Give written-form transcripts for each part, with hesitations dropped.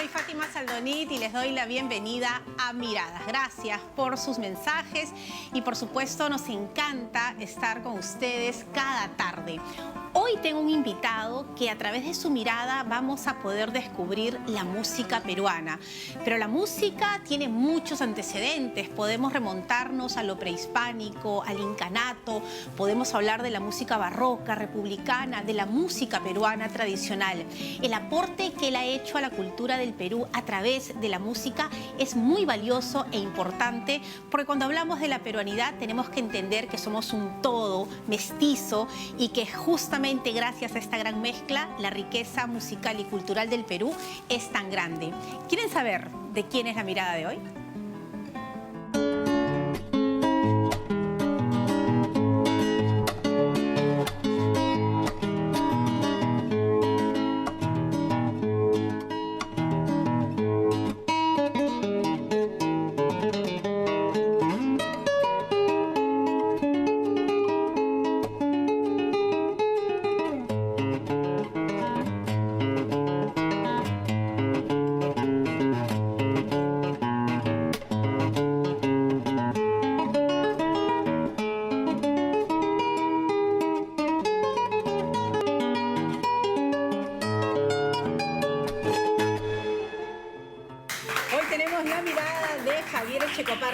soy Fátima Saldonit y les doy la bienvenida a Miradas. Gracias por sus mensajes y por supuesto nos encanta estar con ustedes cada tarde. Hoy tengo un invitado que a través de su mirada vamos a poder descubrir la música peruana. Pero la música tiene muchos antecedentes. Podemos remontarnos a lo prehispánico, al incanato, podemos hablar de la música barroca, republicana, de la música peruana tradicional. El aporte que él ha hecho a la cultura del Perú a través de la música es muy valioso e importante, porque cuando hablamos de la peruanidad tenemos que entender que somos un todo mestizo y que justamente gracias a esta gran mezcla la riqueza musical y cultural del Perú es tan grande. ¿Quieren saber de quién es la mirada de hoy?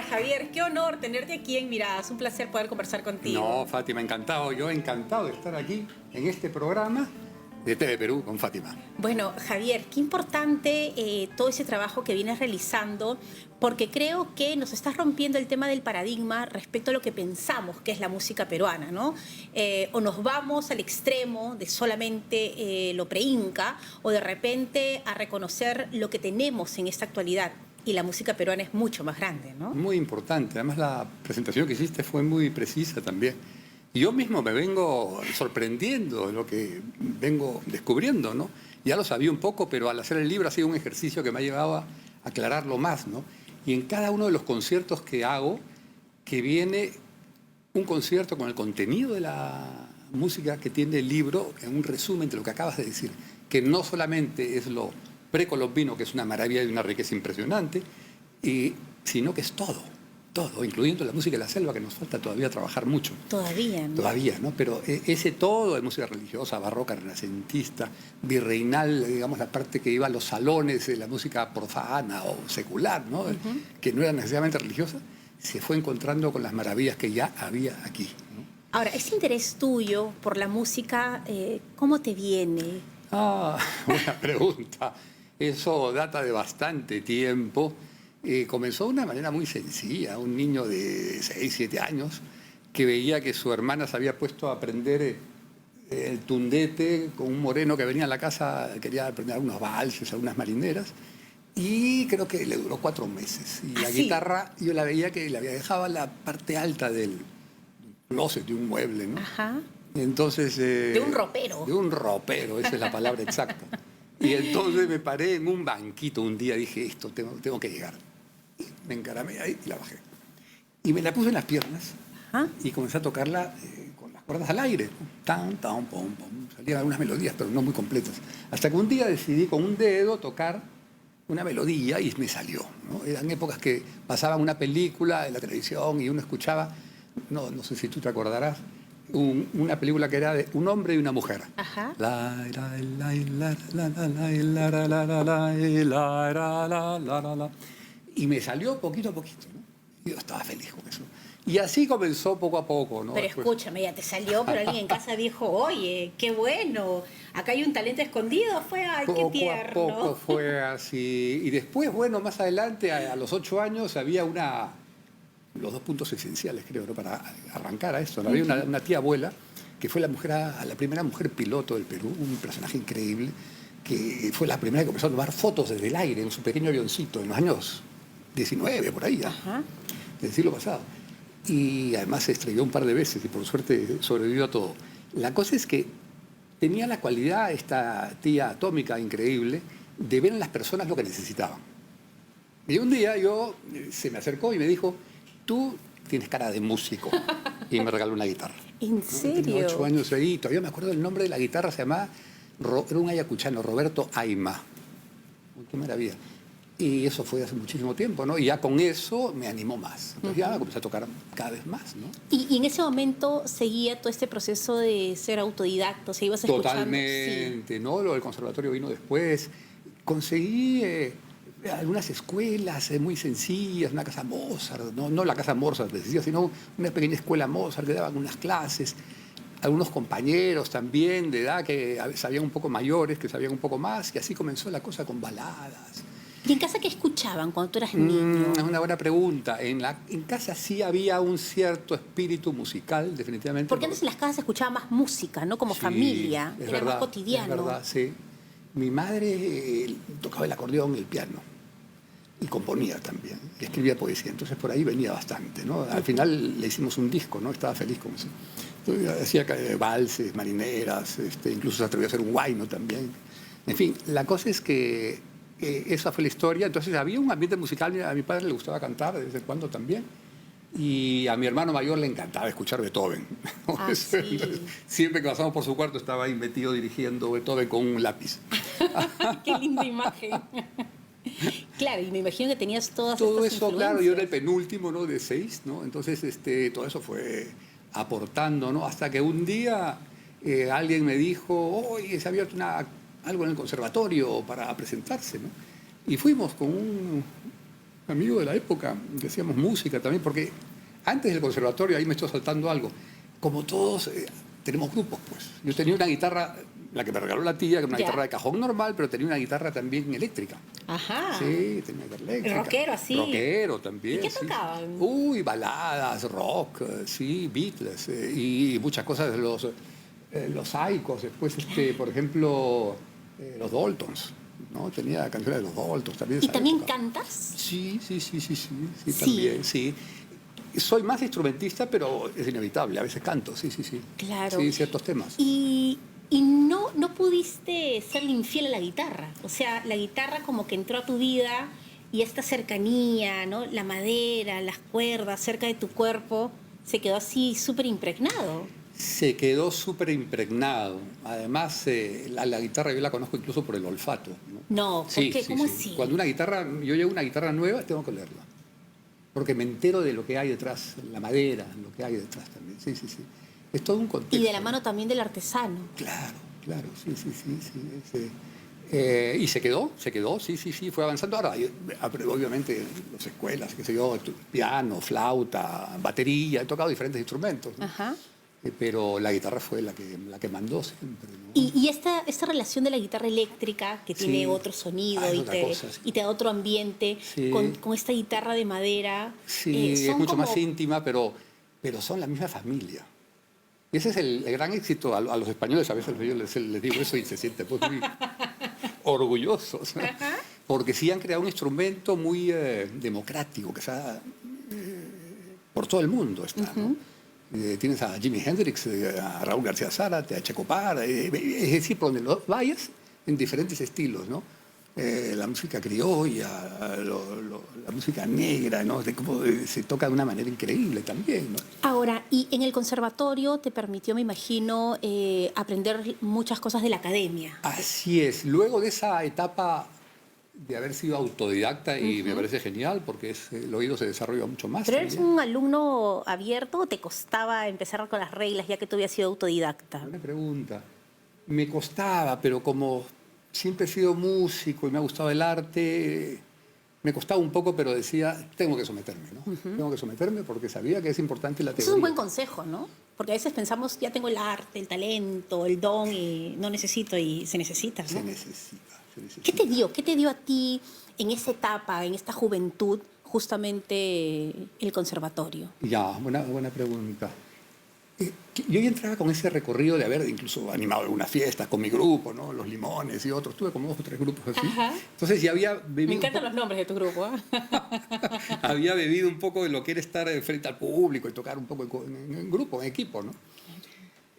Javier, qué honor tenerte aquí en Miradas. Un placer poder conversar contigo. No, Fátima, encantado. Yo encantado de estar aquí en este programa de TV Perú con Fátima. Bueno, Javier, qué importante todo ese trabajo que vienes realizando, porque creo que nos estás rompiendo el tema del paradigma respecto a lo que pensamos que es la música peruana, ¿no? O nos vamos al extremo de solamente lo pre-inca, o de repente a reconocer lo que tenemos en esta actualidad. Y la música peruana es mucho más grande, ¿no? Muy importante. Además, la presentación que hiciste fue muy precisa también. Y yo mismo me vengo sorprendiendo de lo que vengo descubriendo, ¿no? Ya lo sabía un poco, pero al hacer el libro ha sido un ejercicio que me ha llevado a aclararlo más, ¿no? Y en cada uno de los conciertos que hago, que viene un concierto con el contenido de la música que tiene el libro, en un resumen de lo que acabas de decir, que no solamente es lo precolombino, que es una maravilla y una riqueza impresionante, sino que es todo, incluyendo la música de la selva, que nos falta todavía trabajar mucho. Todavía, ¿no? Todavía, ¿no? Pero ese todo de música religiosa, barroca, renacentista, virreinal, digamos, la parte que iba a los salones de la música profana o secular, ¿no? Que no era necesariamente religiosa, se fue encontrando con las maravillas que ya había aquí, ¿no? Ahora, ese interés tuyo por la música, ¿cómo te viene? Buena pregunta. Eso data de bastante tiempo. Comenzó de una manera muy sencilla. Un niño de 6, 7 años que veía que su hermana se había puesto a aprender el tundete con un moreno que venía a la casa, quería aprender algunos valses, algunas marineras. Y creo que le duró 4 meses. Y la guitarra yo la veía que la había dejado en la parte alta del closet, de un mueble, ¿no? Ajá. Entonces, de un ropero. De un ropero, esa es la palabra exacta. Y entonces me paré en un banquito un día, dije, esto tengo que llegar. Y me encaramé ahí y la bajé. Y me la puse en las piernas. Ajá. Y comencé a tocarla con las cuerdas al aire. Tan, tan, pom, pom. Salían algunas melodías, pero no muy completas. Hasta que un día decidí con un dedo tocar una melodía y me salió, ¿no? Eran épocas que pasaban una película en la televisión y uno escuchaba, no sé si tú te acordarás, una película que era de un hombre y una mujer. Ajá. Y me salió poquito a poquito, ¿no? Y yo estaba feliz con eso. Y así comenzó poco a poco, ¿no? Pero después, escúchame, ya te salió, pero alguien en casa dijo, oye, qué bueno, acá hay un talento escondido. Fue, ay, qué tierno. Poco a poco fue así. Y después, bueno, más adelante, a los 8 años, había los 2 puntos esenciales, creo, ¿no? Para arrancar a esto. Había una tía abuela que fue la primera mujer piloto del Perú, un personaje increíble, que fue la primera que comenzó a tomar fotos desde el aire en su pequeño avioncito en los años 19, por ahí ya, del siglo pasado. Y además se estrelló un par de veces y por suerte sobrevivió a todo. La cosa es que tenía la cualidad, esta tía atómica increíble, de ver en las personas lo que necesitaban. Y un día se me acercó y me dijo, tú tienes cara de músico. Y me regaló una guitarra. ¿En serio? Tenía 8 años ahí, todavía me acuerdo del nombre de la guitarra, se llamaba, era un ayacuchano, Roberto Aima. qué maravilla. Y eso fue hace muchísimo tiempo, ¿no? Y ya con eso me animó más. Entonces ya comencé a tocar cada vez más, ¿no? Y en ese momento seguía todo este proceso de ser autodidacta, o sea, ibas escuchando. Totalmente, ¿no? Lo del conservatorio vino después. Conseguí algunas escuelas muy sencillas, una casa Mozart, no la casa Mozart, decía, sino una pequeña escuela Mozart que daban unas clases. Algunos compañeros también de edad que sabían un poco mayores, que sabían un poco más, y así comenzó la cosa con baladas. ¿Y en casa qué escuchaban cuando tú eras niño? Es una buena pregunta. En casa sí había un cierto espíritu musical, definitivamente. Porque antes en las casas se escuchaba más música, ¿no? Como Sí, familia, es era verdad, más cotidiano. Es verdad, sí. Mi madre tocaba el acordeón y el piano. Y componía también. Y escribía poesía. Entonces por ahí venía bastante, ¿no? Al final le hicimos un disco, ¿no? Estaba feliz con eso. Entonces, hacía valses, marineras, incluso se atrevió a hacer un guayno también. En fin, la cosa es que esa fue la historia. Entonces había un ambiente musical. A mi padre le gustaba cantar de vez en cuando también. Y a mi hermano mayor le encantaba escuchar Beethoven. Ah, sí. Entonces, siempre que pasamos por su cuarto estaba ahí metido dirigiendo Beethoven con un lápiz. Qué linda imagen. Claro, y me imagino que tenías todas Todo estas eso, claro, yo era el influencias. penúltimo, ¿no? De 6, ¿no? Entonces, todo eso fue aportando, ¿no? Hasta que un día alguien me dijo, oye, se ha abierto algo en el conservatorio para presentarse, ¿no? Y fuimos con un amigo de la época, que hacíamos música también, porque antes del conservatorio, ahí me estoy saltando algo, como todos tenemos grupos, pues. Yo tenía una guitarra, la que me regaló la tía, que era una guitarra de cajón normal, pero tenía una guitarra también eléctrica. Ajá. Sí, tenía guitarra eléctrica. Rockero, así. Rockero también. ¿Y qué sí. tocaban? Uy, baladas, rock, sí, Beatles, y muchas cosas de los Icos. Después, por ejemplo, los Daltons, ¿no? Tenía canciones de los Daltons también. ¿Y también época. cantas? Sí, también, sí. Soy más instrumentista, pero es inevitable. A veces canto, sí. Claro. Sí, ciertos temas. Y no pudiste serle infiel a la guitarra. O sea, la guitarra como que entró a tu vida y esta cercanía, ¿no? La madera, las cuerdas cerca de tu cuerpo, se quedó así súper impregnado. Se quedó súper impregnado. Además, la guitarra yo la conozco incluso por el olfato, ¿no? No, ¿por Sí, qué? sí, ¿Cómo sí. así? Cuando yo llevo una guitarra nueva, tengo que olerla. Porque me entero de lo que hay detrás, la madera, lo que hay detrás también. Sí. Es todo un contexto. Y de la mano también del artesano. Claro, sí. Y se quedó, sí, fue avanzando. Ahora, obviamente, las escuelas, qué sé yo, piano, flauta, batería, he tocado diferentes instrumentos, ¿no? Ajá. Pero la guitarra fue la que mandó siempre, ¿no? Y esta relación de la guitarra eléctrica, que tiene Sí. otro sonido Es y otra cosa, sí. te da otro ambiente, Sí. con esta guitarra de madera. Sí, es son mucho como- más íntima, pero son la misma familia. Y ese es el gran éxito. A los españoles a veces yo les digo eso y se sienten pues, muy orgullosos, ¿no? Porque sí han creado un instrumento muy democrático, que está por todo el mundo. Está, ¿no? Tienes a Jimi Hendrix, a Raúl García Zárate, a Che Copar, es decir, por donde los vayas, en diferentes estilos, ¿no? La música criolla, la música negra, ¿no? Cómo se toca de una manera increíble también, ¿no? Ahora, y en el conservatorio te permitió, me imagino, aprender muchas cosas de la academia. Así es. Luego de esa etapa de haber sido autodidacta, y me parece genial porque el oído se desarrolla mucho más. ¿Pero eres también. un alumno abierto o te costaba empezar con las reglas ya que tú habías sido autodidacta? Buena pregunta. Me costaba, pero como siempre he sido músico y me ha gustado el arte, me costaba un poco, pero decía, tengo que someterme, ¿no? Tengo que someterme porque sabía que es importante la teoría. Eso es un buen consejo, ¿no? Porque a veces pensamos, ya tengo el arte, el talento, el don y no necesito y se necesita, ¿no? Se necesita. ¿Qué te dio? ¿Qué te dio a ti en esa etapa, en esta juventud, justamente el conservatorio? Ya, buena pregunta. Yo ya entraba con ese recorrido de haber incluso animado algunas fiestas con mi grupo, ¿no? Los Limones y otros. Tuve como 2 o 3 grupos así. Ajá. Entonces ya había bebido Me encantan los nombres de tu grupo, ¿eh? había bebido un poco de lo que era estar frente al público y tocar un poco en grupo, en equipo, ¿no?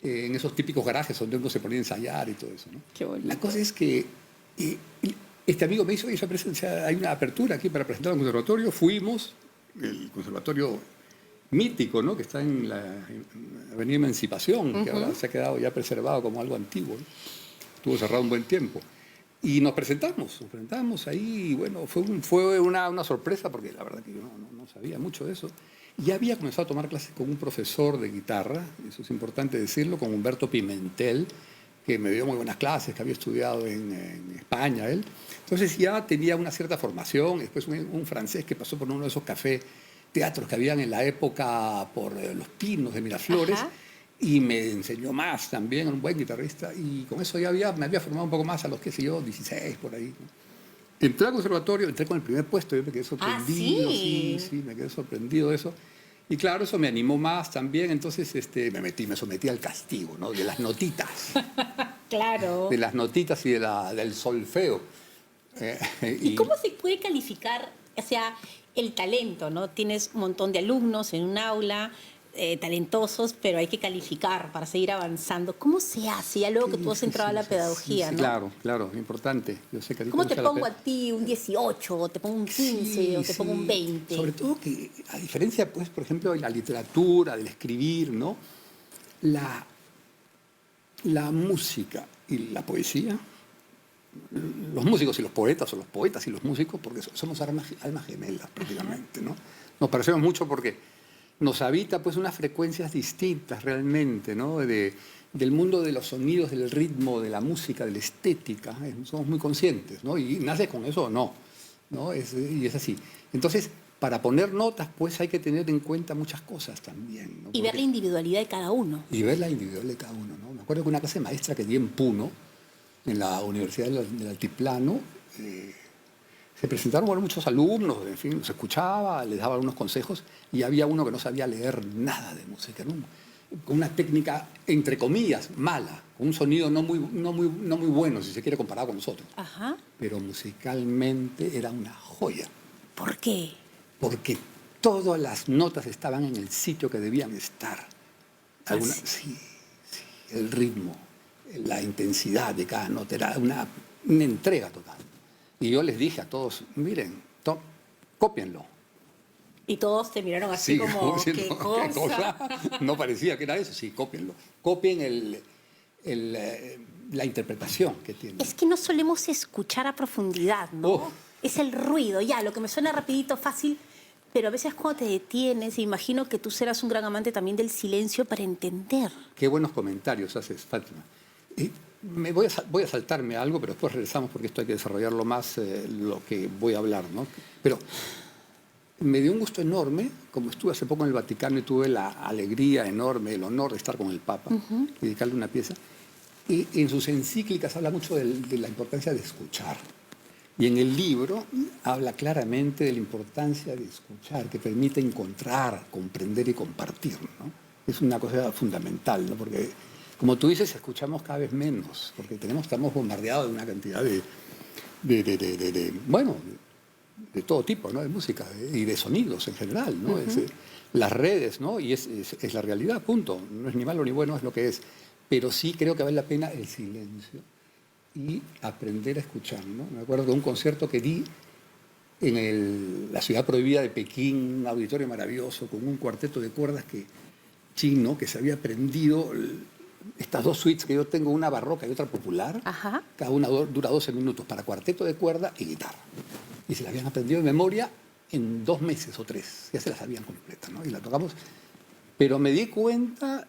En esos típicos garajes donde uno se ponía a ensayar y todo eso, ¿no? Qué bonito. La cosa es que este amigo me hizo esa presencia, hay una apertura aquí para presentar un conservatorio. Fuimos, el conservatorio mítico, ¿no? Que está en la Avenida Emancipación, que ahora se ha quedado ya preservado como algo antiguo, ¿no? Estuvo cerrado un buen tiempo. Y nos presentamos ahí, y bueno, fue una sorpresa porque la verdad que yo no sabía mucho de eso. Ya había comenzado a tomar clases con un profesor de guitarra, eso es importante decirlo, con Humberto Pimentel, que me dio muy buenas clases, que había estudiado en España él. Entonces ya tenía una cierta formación, después un francés que pasó por uno de esos cafés, teatros que habían en la época por Los Pinos de Miraflores, Ajá. y me enseñó más también, un buen guitarrista, y con eso ya me había formado un poco más a los, qué sé yo, 16 por ahí, ¿no? Entré al conservatorio, entré con el primer puesto, yo me quedé sorprendido, ¿sí? sí, me quedé sorprendido de eso. Y claro, eso me animó más también, entonces me sometí al castigo, ¿no? De las notitas, Claro. de las notitas y del solfeo. ¿Y cómo se puede calificar, o sea, el talento, ¿no? Tienes un montón de alumnos en un aula, talentosos, pero hay que calificar para seguir avanzando. ¿Cómo se hace? Ya luego que tú has entrado a la pedagogía, sí, ¿no? claro, claro, importante. Yo sé que ¿Cómo te pongo a ti un 18, o te pongo un 15, o te pongo un 20? Sobre todo que, a diferencia, pues, por ejemplo, de la literatura, del escribir, ¿no? La, la música y la poesía, los músicos y los poetas, o los poetas y los músicos, porque somos almas gemelas prácticamente, ¿no? Nos parecemos mucho porque nos habita pues unas frecuencias distintas realmente, ¿no? Del mundo de los sonidos, del ritmo, de la música, de la estética, somos muy conscientes, ¿no? Y nace con eso o no, ¿no? Y es así. Entonces, para poner notas, pues hay que tener en cuenta muchas cosas también, ¿no? Y ver la individualidad de cada uno. Y ver la individualidad de cada uno, ¿no? Me acuerdo que una clase maestra que di en Puno, en la Universidad del Altiplano, se presentaron bueno, muchos alumnos, en fin, los escuchaba, les daba algunos consejos, y había uno que no sabía leer nada de música, ¿no? Con una técnica, entre comillas, mala, con un sonido no muy bueno, si se quiere, comparado con nosotros. Ajá. Pero musicalmente era una joya, ¿Por qué? porque todas las notas estaban en el sitio que debían estar. Sí, el ritmo, la intensidad de cada nota, era una entrega total. Y yo les dije a todos, miren, cópienlo. Y todos te miraron así como, diciendo, ¿qué cosa? No parecía que era eso, sí, cópienlo. Copien la interpretación que tiene. Es que no solemos escuchar a profundidad, ¿no? Oh. Es el ruido, ya, lo que me suena rapidito, fácil, pero a veces cuando te detienes, imagino que tú serás un gran amante también del silencio para entender. Qué buenos comentarios haces, Fátima. Y voy a saltarme algo, pero después regresamos porque esto hay que desarrollarlo más, lo que voy a hablar, ¿no? Pero me dio un gusto enorme, como estuve hace poco en el Vaticano y tuve la alegría enorme, el honor de estar con el Papa, y dedicarle una pieza. Y en sus encíclicas habla mucho de la importancia de escuchar. Y en el libro habla claramente de la importancia de escuchar, que permite encontrar, comprender y compartir, ¿no? Es una cosa fundamental, ¿no? Porque, como tú dices, escuchamos cada vez menos, porque estamos bombardeados de una cantidad de todo tipo, ¿no? De música y de sonidos en general, ¿no? Las redes, ¿no? Y es la realidad, punto. No es ni malo ni bueno, es lo que es. Pero sí creo que vale la pena el silencio y aprender a escuchar, ¿no? Me acuerdo de un concierto que di en la ciudad prohibida de Pekín, un auditorio maravilloso, con un cuarteto de cuerdas chino que se había aprendido estas dos suites que yo tengo, una barroca y otra popular. Ajá. Cada una dura 12 minutos para cuarteto de cuerda y guitarra. Y se la habían aprendido de memoria en 2 meses o 3. Ya se las sabían completas, ¿no? Y la tocamos. Pero me di cuenta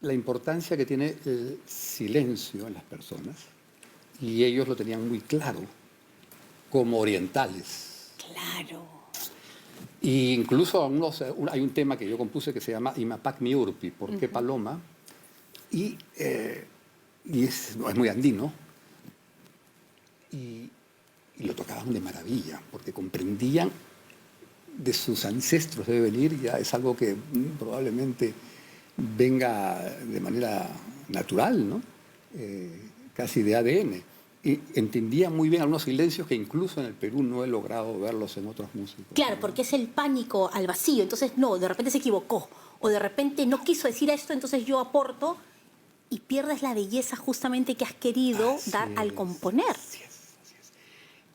la importancia que tiene el silencio en las personas. Y ellos lo tenían muy claro, como orientales. Claro. Y incluso hay un tema que yo compuse que se llama Imapak Miurpi, ¿por qué paloma? Y es muy andino. Y lo tocaban de maravilla, porque comprendían de sus ancestros debe venir, ya es algo que probablemente venga de manera natural, ¿no? Casi de ADN. Y entendía muy bien algunos silencios que incluso en el Perú no he logrado verlos en otros músicos. Claro, porque es el pánico al vacío. Entonces, no, de repente se equivocó. O de repente no quiso decir esto, entonces yo aporto y pierdes la belleza justamente que has querido dar al componer. Así es.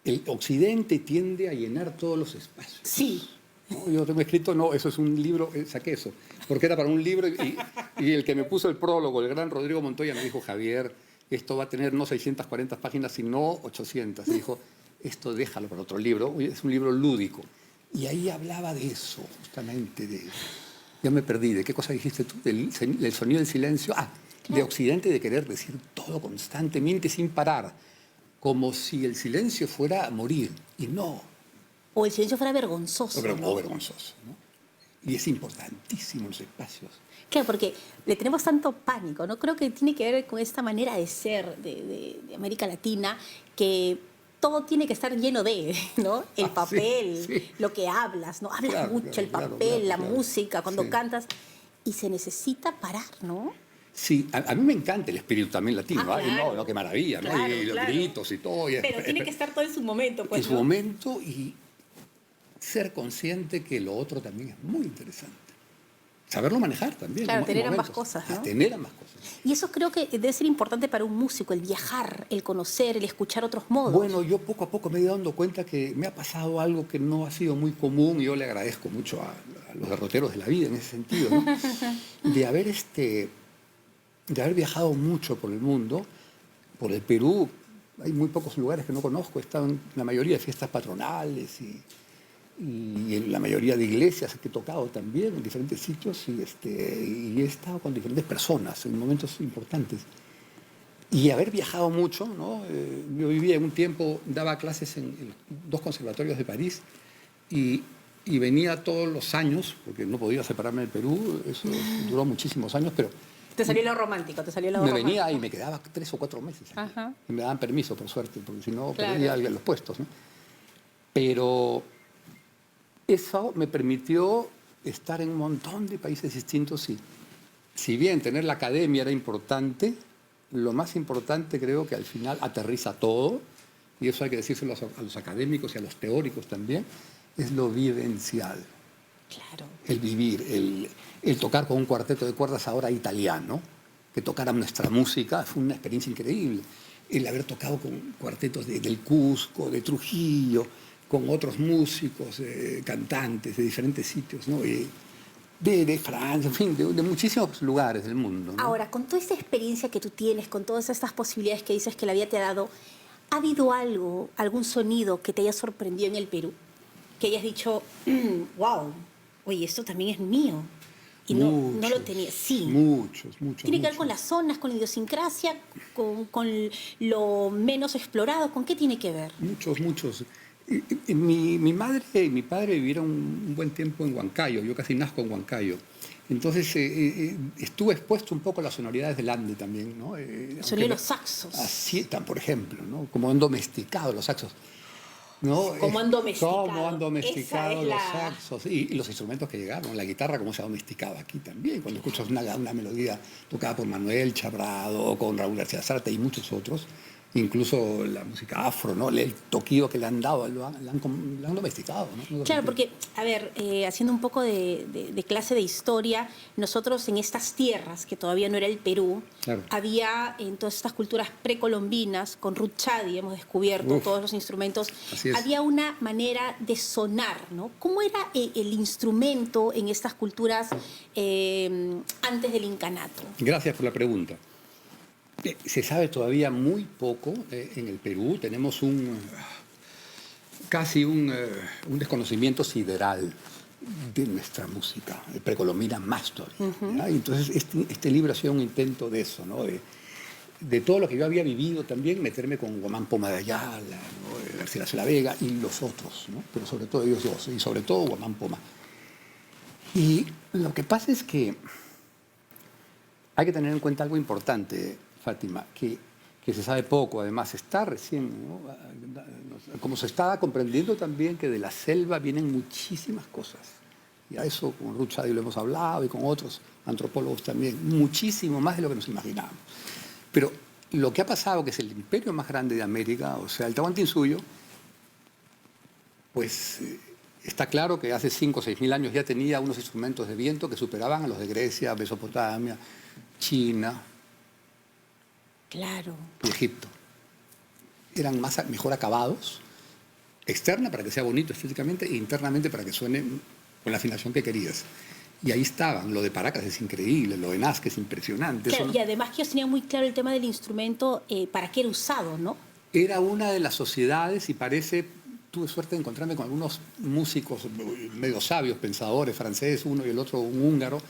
El occidente tiende a llenar todos los espacios. Sí. ¿No? Yo tengo escrito, no, eso es un libro, saqué eso, porque era para un libro y el que me puso el prólogo, el gran Rodrigo Montoya, me dijo, Javier, esto va a tener no 640 páginas, sino 800. Y dijo, esto déjalo para otro libro, es un libro lúdico. Y ahí hablaba de eso, justamente, ya me perdí, ¿de qué cosa dijiste tú? Del sonido del silencio. Ah, de Occidente, de querer decir todo constantemente, sin parar, como si el silencio fuera a morir, y no. O el silencio fuera vergonzoso, ¿no? O vergonzoso, ¿no? Y es importantísimo los espacios. Claro, porque le tenemos tanto pánico, ¿no? Creo que tiene que ver con esta manera de ser de América Latina, que todo tiene que estar lleno de, ¿no? El papel, sí. Lo que hablas, ¿no? Hablas mucho, el papel, la música, cuando cantas, y se necesita parar, ¿no? Sí, a mí me encanta el espíritu también latino, claro. No, qué maravilla, ¿no? Claro, Y los gritos y todo. Pero tiene que estar todo en su momento, pues, en su momento, y ser consciente que lo otro también es muy interesante. Saberlo manejar también. Claro, tener ambas cosas, ¿no? Tener ambas cosas. Y eso creo que debe ser importante para un músico, el viajar, el conocer, el escuchar otros modos. Bueno, yo poco a poco me he ido dando cuenta que me ha pasado algo que no ha sido muy común, y yo le agradezco mucho a los derroteros de la vida en ese sentido, ¿no? de haber viajado mucho por el mundo, por el Perú. Hay muy pocos lugares que no conozco, he estado en la mayoría de fiestas patronales y en la mayoría de iglesias que he tocado también, en diferentes sitios, y he estado con diferentes personas en momentos importantes. Y haber viajado mucho, ¿no? Yo vivía en un tiempo, daba clases en 2 conservatorios de París, y venía todos los años, porque no podía separarme del Perú, eso duró muchísimos años, pero... Te salió lo romántico, te salió lo romántico. Me venía y me quedaba 3 o 4 meses aquí. Ajá. Y me daban permiso, por suerte, porque si no, claro, perdía los puestos, ¿no? Pero eso me permitió estar en un montón de países distintos, y si bien tener la academia era importante, lo más importante creo que al final aterriza todo, y eso hay que decírselo a los académicos y a los teóricos también, es lo vivencial. Claro. El vivir, el tocar con un cuarteto de cuerdas ahora italiano, que tocara nuestra música, fue una experiencia increíble. El haber tocado con cuartetos del Cusco, de Trujillo, con otros músicos, cantantes de diferentes sitios, ¿no? De Francia, en fin, de muchísimos lugares del mundo, ¿no? Ahora, con toda esta experiencia que tú tienes, con todas estas posibilidades que dices que la vida te ha dado, ¿ha habido algo, algún sonido que te haya sorprendido en el Perú? Que hayas dicho, wow, oye, esto también es mío. Y no lo tenía. Sí. Muchos. Tiene que ver con las zonas, con la idiosincrasia, con lo menos explorado. ¿Con qué tiene que ver? Muchos. Mi madre y mi padre vivieron un buen tiempo en Huancayo. Yo casi nazco en Huancayo. Entonces estuve expuesto un poco a las sonoridades del Ande también, ¿no? El sonido de los saxos. Así, por ejemplo, ¿no? Como han domesticado los saxos, ¿no? Cómo han domesticado. Cómo han domesticado los saxos y los instrumentos que llegaron. La guitarra, cómo se ha domesticado aquí también. Cuando escuchas una melodía tocada por Manuel Chabrado o con Raúl García Sarte y muchos otros, incluso la música afro, ¿no? El toquío que le han dado, lo han domesticado, ¿no? Claro, porque, a ver, haciendo un poco de clase de historia, nosotros en estas tierras, que todavía no era el Perú, claro, había en todas estas culturas precolombinas, con Ruth Chadi hemos descubierto todos los instrumentos, había una manera de sonar, ¿no? ¿Cómo era el instrumento en estas culturas antes del incanato? Gracias por la pregunta. Se sabe todavía muy poco en el Perú. Tenemos casi un desconocimiento sideral de nuestra música precolombina más todavía. Entonces este libro ha sido un intento de eso, ¿no? De todo lo que yo había vivido también, meterme con Guamán Poma de Ayala, ¿no? García de la Vega y los otros, ¿no? Pero sobre todo ellos dos, y sobre todo Guamán Poma. Y lo que pasa es que hay que tener en cuenta algo importante, Fátima, que se sabe poco, además está recién, ¿no? Como se está comprendiendo también que de la selva vienen muchísimas cosas. Y a eso con Ruth Chadi lo hemos hablado y con otros antropólogos también, muchísimo más de lo que nos imaginábamos. Pero lo que ha pasado, que es el imperio más grande de América, o sea, el Tahuantinsuyo, pues está claro que hace 5 o 6 mil años ya tenía unos instrumentos de viento que superaban a los de Grecia, Mesopotamia, China, claro, y Egipto. Eran mejor acabados, externa para que sea bonito estéticamente e internamente para que suene con la afinación que querías. Y ahí estaban. Lo de Paracas es increíble, lo de Nazca es impresionante. Claro, Eso y además que ellos tenían muy claro el tema del instrumento, para qué era usado, ¿no? era una de las sociedades y parece, tuve suerte de encontrarme con algunos músicos medio sabios, pensadores, franceses, uno y el otro un húngaro,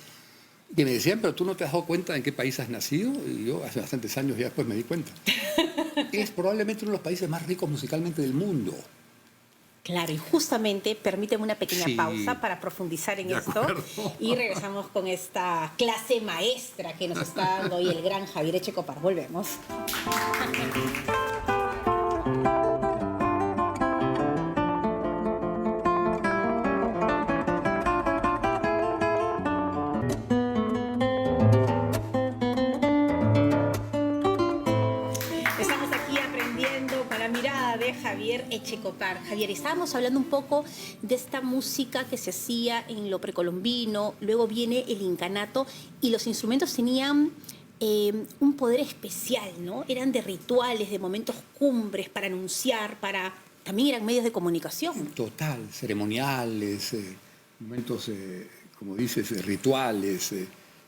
que me decían, pero tú no te has dado cuenta en qué país has nacido. Y yo hace bastantes años ya después me di cuenta. Es probablemente uno de los países más ricos musicalmente del mundo. Claro, y justamente permíteme una pequeña Sí. pausa para profundizar en De esto acuerdo. y regresamos con esta clase maestra que nos está dando hoy el gran Javier Echecopar. Volvemos. Estamos aquí aprendiendo con la mirada de Javier Echecopar. Javier, estábamos hablando un poco de esta música que se hacía en lo precolombino, luego viene el incanato y los instrumentos tenían un poder especial, ¿no? Eran de rituales, de momentos cumbres para anunciar, también eran medios de comunicación. Total, ceremoniales, momentos, como dices, rituales,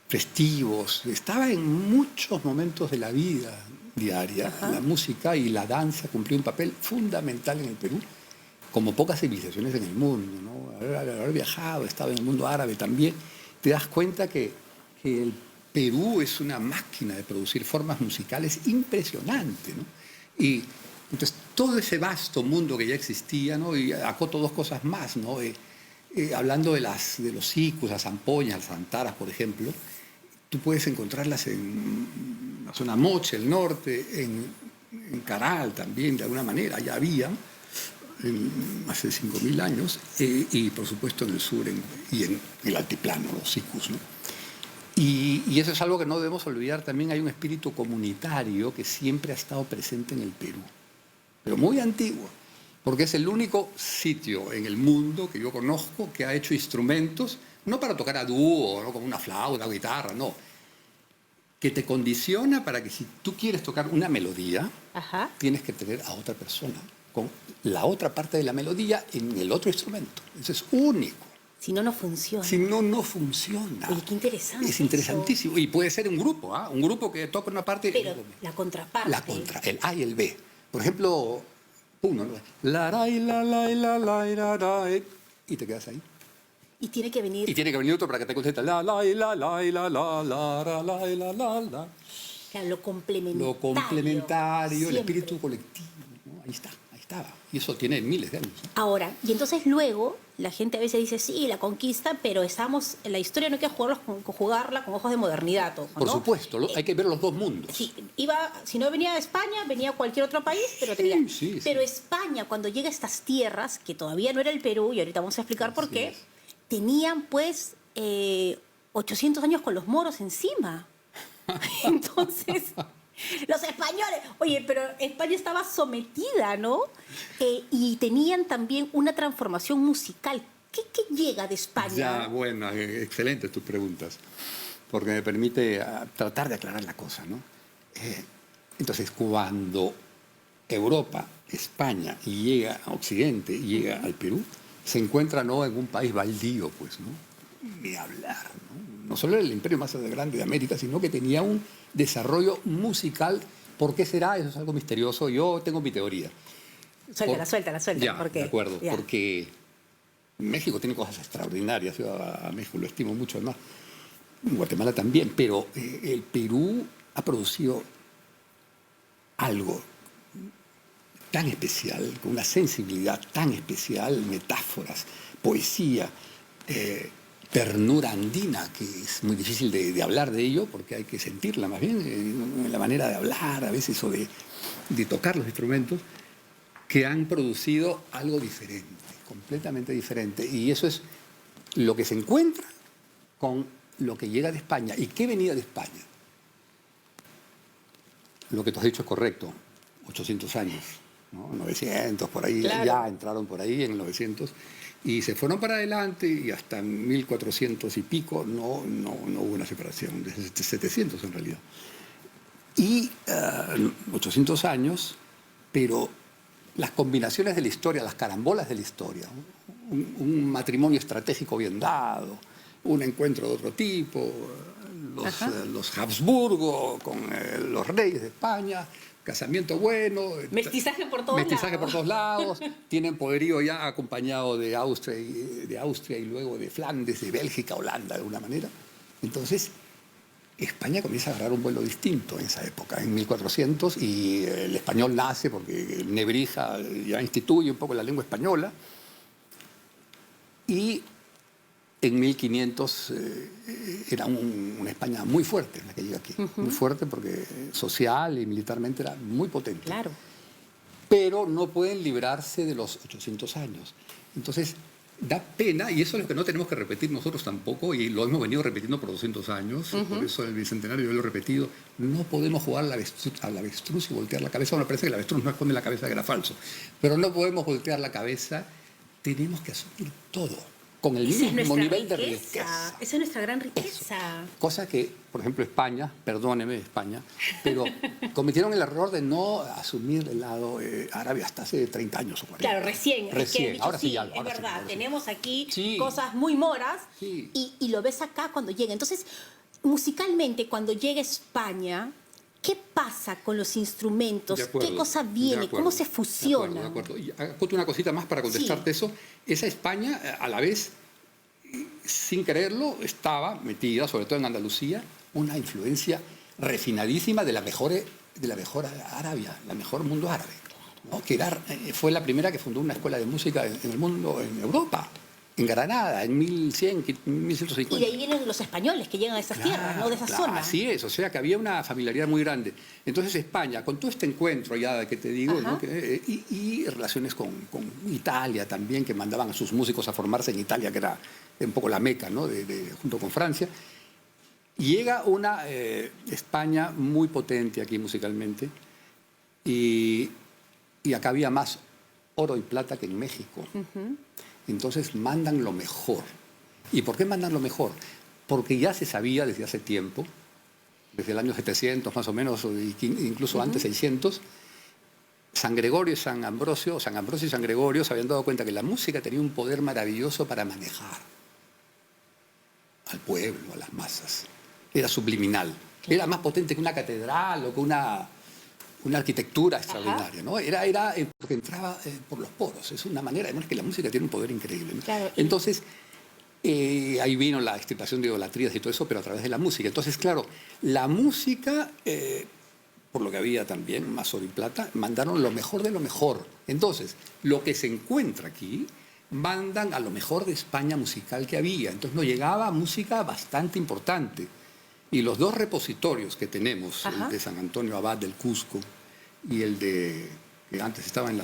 festivos. Estaba en muchos momentos de la vida diaria. Ajá. La música y la danza cumplió un papel fundamental en el Perú, como pocas civilizaciones en el mundo, ¿no? Al haber viajado, estaba en el mundo árabe también, te das cuenta que el Perú es una máquina de producir formas musicales impresionante, ¿no? Y entonces todo ese vasto mundo que ya existía, ¿no? Y acoto dos cosas más, ¿no? Hablando de los sicus, las zampoñas, las antaras, por ejemplo, tú puedes encontrarlas en la zona Moche, el norte, en Caral también, de alguna manera, ya había, hace 5.000 años, y por supuesto en el sur y en el altiplano, los sicus, ¿no? Y eso es algo que no debemos olvidar. También hay un espíritu comunitario que siempre ha estado presente en el Perú, pero muy antiguo, porque es el único sitio en el mundo que yo conozco que ha hecho instrumentos, no para tocar a dúo, ¿no? Como una flauta, una guitarra, no, que te condiciona para que si tú quieres tocar una melodía, Ajá. tienes que tener a otra persona con la otra parte de la melodía en el otro instrumento. Eso es único. Si no, no funciona. Si no, no funciona. Oye, qué interesante Es interesantísimo. Y puede ser un grupo, ¿ah? Un grupo que toca una parte. Pero la contraparte. El A y el B. Por ejemplo, uno, ¿no? La, ra, y la, y te quedas ahí. Y tiene que venir. Y tiene que venir otro para que te conteste y la. Claro, lo complementario. Lo complementario, el Siempre. espíritu colectivo, ¿no? Ahí está, ahí estaba. Y eso tiene miles de años, ¿no? Ahora, y entonces luego la gente a veces dice, sí, la conquista, pero estamos, en la historia no hay que jugarla con ojos de modernidad. ¿no? Por supuesto, hay que ver los dos mundos. Sí, si no venía de España, venía cualquier otro país, pero tenía. Sí. Pero España, cuando llega a estas tierras, que todavía no era el Perú, y ahorita vamos a explicar por Así qué, es. tenían pues 800 años con los moros encima. Entonces, los españoles, oye, pero España estaba sometida, ¿no? Y tenían también una transformación musical. ¿Qué llega de España? Ya, bueno, excelentes tus preguntas, porque me permite tratar de aclarar la cosa, ¿no? Entonces, cuando Europa, España, llega a Occidente, llega al Perú, se encuentra no en un país baldío, pues, ¿no? Ni hablar, ¿no? No solo era el imperio más grande de América, sino que tenía un desarrollo musical. ¿Por qué será? Eso es algo misterioso. Yo tengo mi teoría. Suéltala. Ya, ¿Por qué? de acuerdo, Ya. porque México tiene cosas extraordinarias. Yo a México lo estimo mucho, además. Guatemala también, pero el Perú ha producido algo tan especial, con una sensibilidad tan especial, metáforas, poesía, ternura andina, que es muy difícil de hablar de ello, porque hay que sentirla más bien, en la manera de hablar a veces o de tocar los instrumentos, que han producido algo diferente, completamente diferente. Y eso es lo que se encuentra con lo que llega de España. ¿Y qué venía de España? Lo que tú has dicho es correcto, 800 años, ¿no? 900, por ahí, Claro. Ya entraron por ahí en el 900 y se fueron para adelante y hasta 1400 y pico no hubo una separación, desde 700 en realidad. Y 800 años, pero las combinaciones de la historia, las carambolas de la historia, un matrimonio estratégico bien dado, un encuentro de otro tipo, los Habsburgo con los reyes de España, casamiento bueno. Mestizaje por todos mestizaje lados. por todos lados, tienen poderío ya acompañado de Austria y luego de Flandes, de Bélgica, Holanda, de alguna manera. Entonces, España comienza a agarrar un vuelo distinto en esa época, en 1400, y el español nace porque Nebrija ya instituye un poco la lengua española. Y en 1500 era una España muy fuerte la que llega aquí. Muy fuerte porque social y militarmente era muy potente. Claro. Pero no pueden librarse de los 800 años. Entonces, da pena, y eso es lo que no tenemos que repetir nosotros tampoco, y lo hemos venido repitiendo por 200 años, por eso el Bicentenario yo lo he repetido, no podemos jugar al avestruz y voltear la cabeza. Bueno, parece que el avestruz no esconde la cabeza, que era falso, pero no podemos voltear la cabeza, tenemos que asumir todo, con el mismo nivel de riqueza. Esa es nuestra gran riqueza. Cosa que, por ejemplo, España, perdóneme España, pero cometieron el error de no asumir el lado árabe hasta hace 30 años o 40. Claro, recién. Recién, ahora sí, es verdad, sí. Tenemos aquí Sí. cosas muy moras Sí. y lo ves acá cuando llega. Entonces, musicalmente, cuando llega a España, ¿qué pasa con los instrumentos? De acuerdo, ¿Qué cosa de viene? acuerdo, ¿Cómo se fusiona? De acuerdo. Y acoto una cosita más para contestarte eso. Esa España, a la vez, sin quererlo, estaba metida, sobre todo en Andalucía, una influencia refinadísima de la mejor Arabia, la mejor mundo árabe, ¿no? Que fue la primera que fundó una escuela de música en el mundo, en Europa, en Granada, en 1100, 1150. Y de ahí vienen los españoles que llegan a esas tierras, ¿no? De esa zona. Así es, o sea que había una familiaridad muy grande. Entonces España, con todo este encuentro ya que te digo, ¿no? Y relaciones con Italia también, que mandaban a sus músicos a formarse en Italia, que era un poco la meca, ¿no? Junto con Francia, llega una España muy potente aquí musicalmente, y acá había más oro y plata que en México. Entonces mandan lo mejor. ¿Y por qué mandan lo mejor? Porque ya se sabía desde hace tiempo, desde el año 700 más o menos, incluso antes 600, San Gregorio y San Ambrosio y San Gregorio se habían dado cuenta que la música tenía un poder maravilloso para manejar al pueblo, a las masas. Era subliminal. Era más potente que una catedral o que una arquitectura extraordinaria, ¿no? Era porque entraba por los poros. Es una manera, además, que la música tiene un poder increíble, ¿no? Claro. Entonces, ahí vino la extirpación de idolatrías y todo eso, pero a través de la música. Entonces, claro, la música, por lo que había también, más oro y plata, mandaron lo mejor de lo mejor. Entonces, lo que se encuentra aquí, mandan a lo mejor de España musical que había. Entonces, nos llegaba música bastante importante. Y los dos repositorios que tenemos, el de San Antonio Abad del Cusco y el que antes estaba en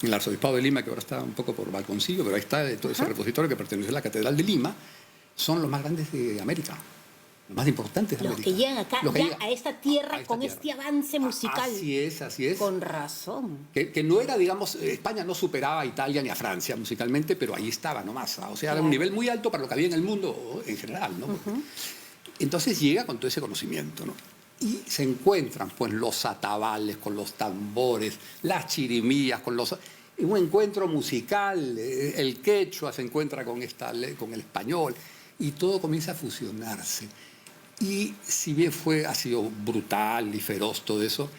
el Arzobispado de Lima, que ahora está un poco por Balconcillo, pero ahí está todo ese repositorio que pertenece a la Catedral de Lima, son los más grandes de América, los más importantes de América. Los que llegan acá, a esta tierra, con este avance musical. Así es. Con razón. Que no era, digamos, España no superaba a Italia ni a Francia musicalmente, pero ahí estaba nomás. O sea, era un nivel muy alto para lo que había en el mundo en general, ¿no? Entonces llega con todo ese conocimiento, ¿no? Y se encuentran pues los atabales con los tambores, las chirimías, un encuentro musical, el quechua se encuentra con el español, y todo comienza a fusionarse. Y si bien ha sido brutal y feroz todo eso,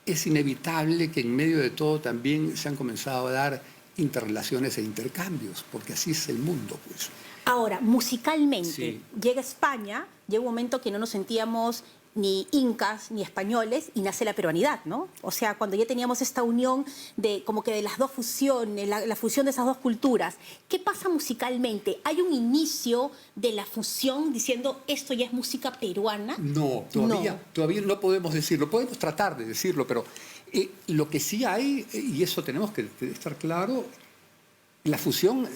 es inevitable que en medio de todo también se han comenzado a dar interrelaciones e intercambios, porque así es el mundo, pues. Ahora, musicalmente, Sí. llega España, llega un momento que no nos sentíamos ni incas ni españoles y nace la peruanidad, ¿no? O sea, cuando ya teníamos esta unión de como que de las dos fusiones, la fusión de esas dos culturas. ¿Qué pasa musicalmente? ¿Hay un inicio de la fusión diciendo esto ya es música peruana? No, todavía no podemos decirlo. Podemos tratar de decirlo, pero lo que sí hay, y eso tenemos que estar claro, la fusión,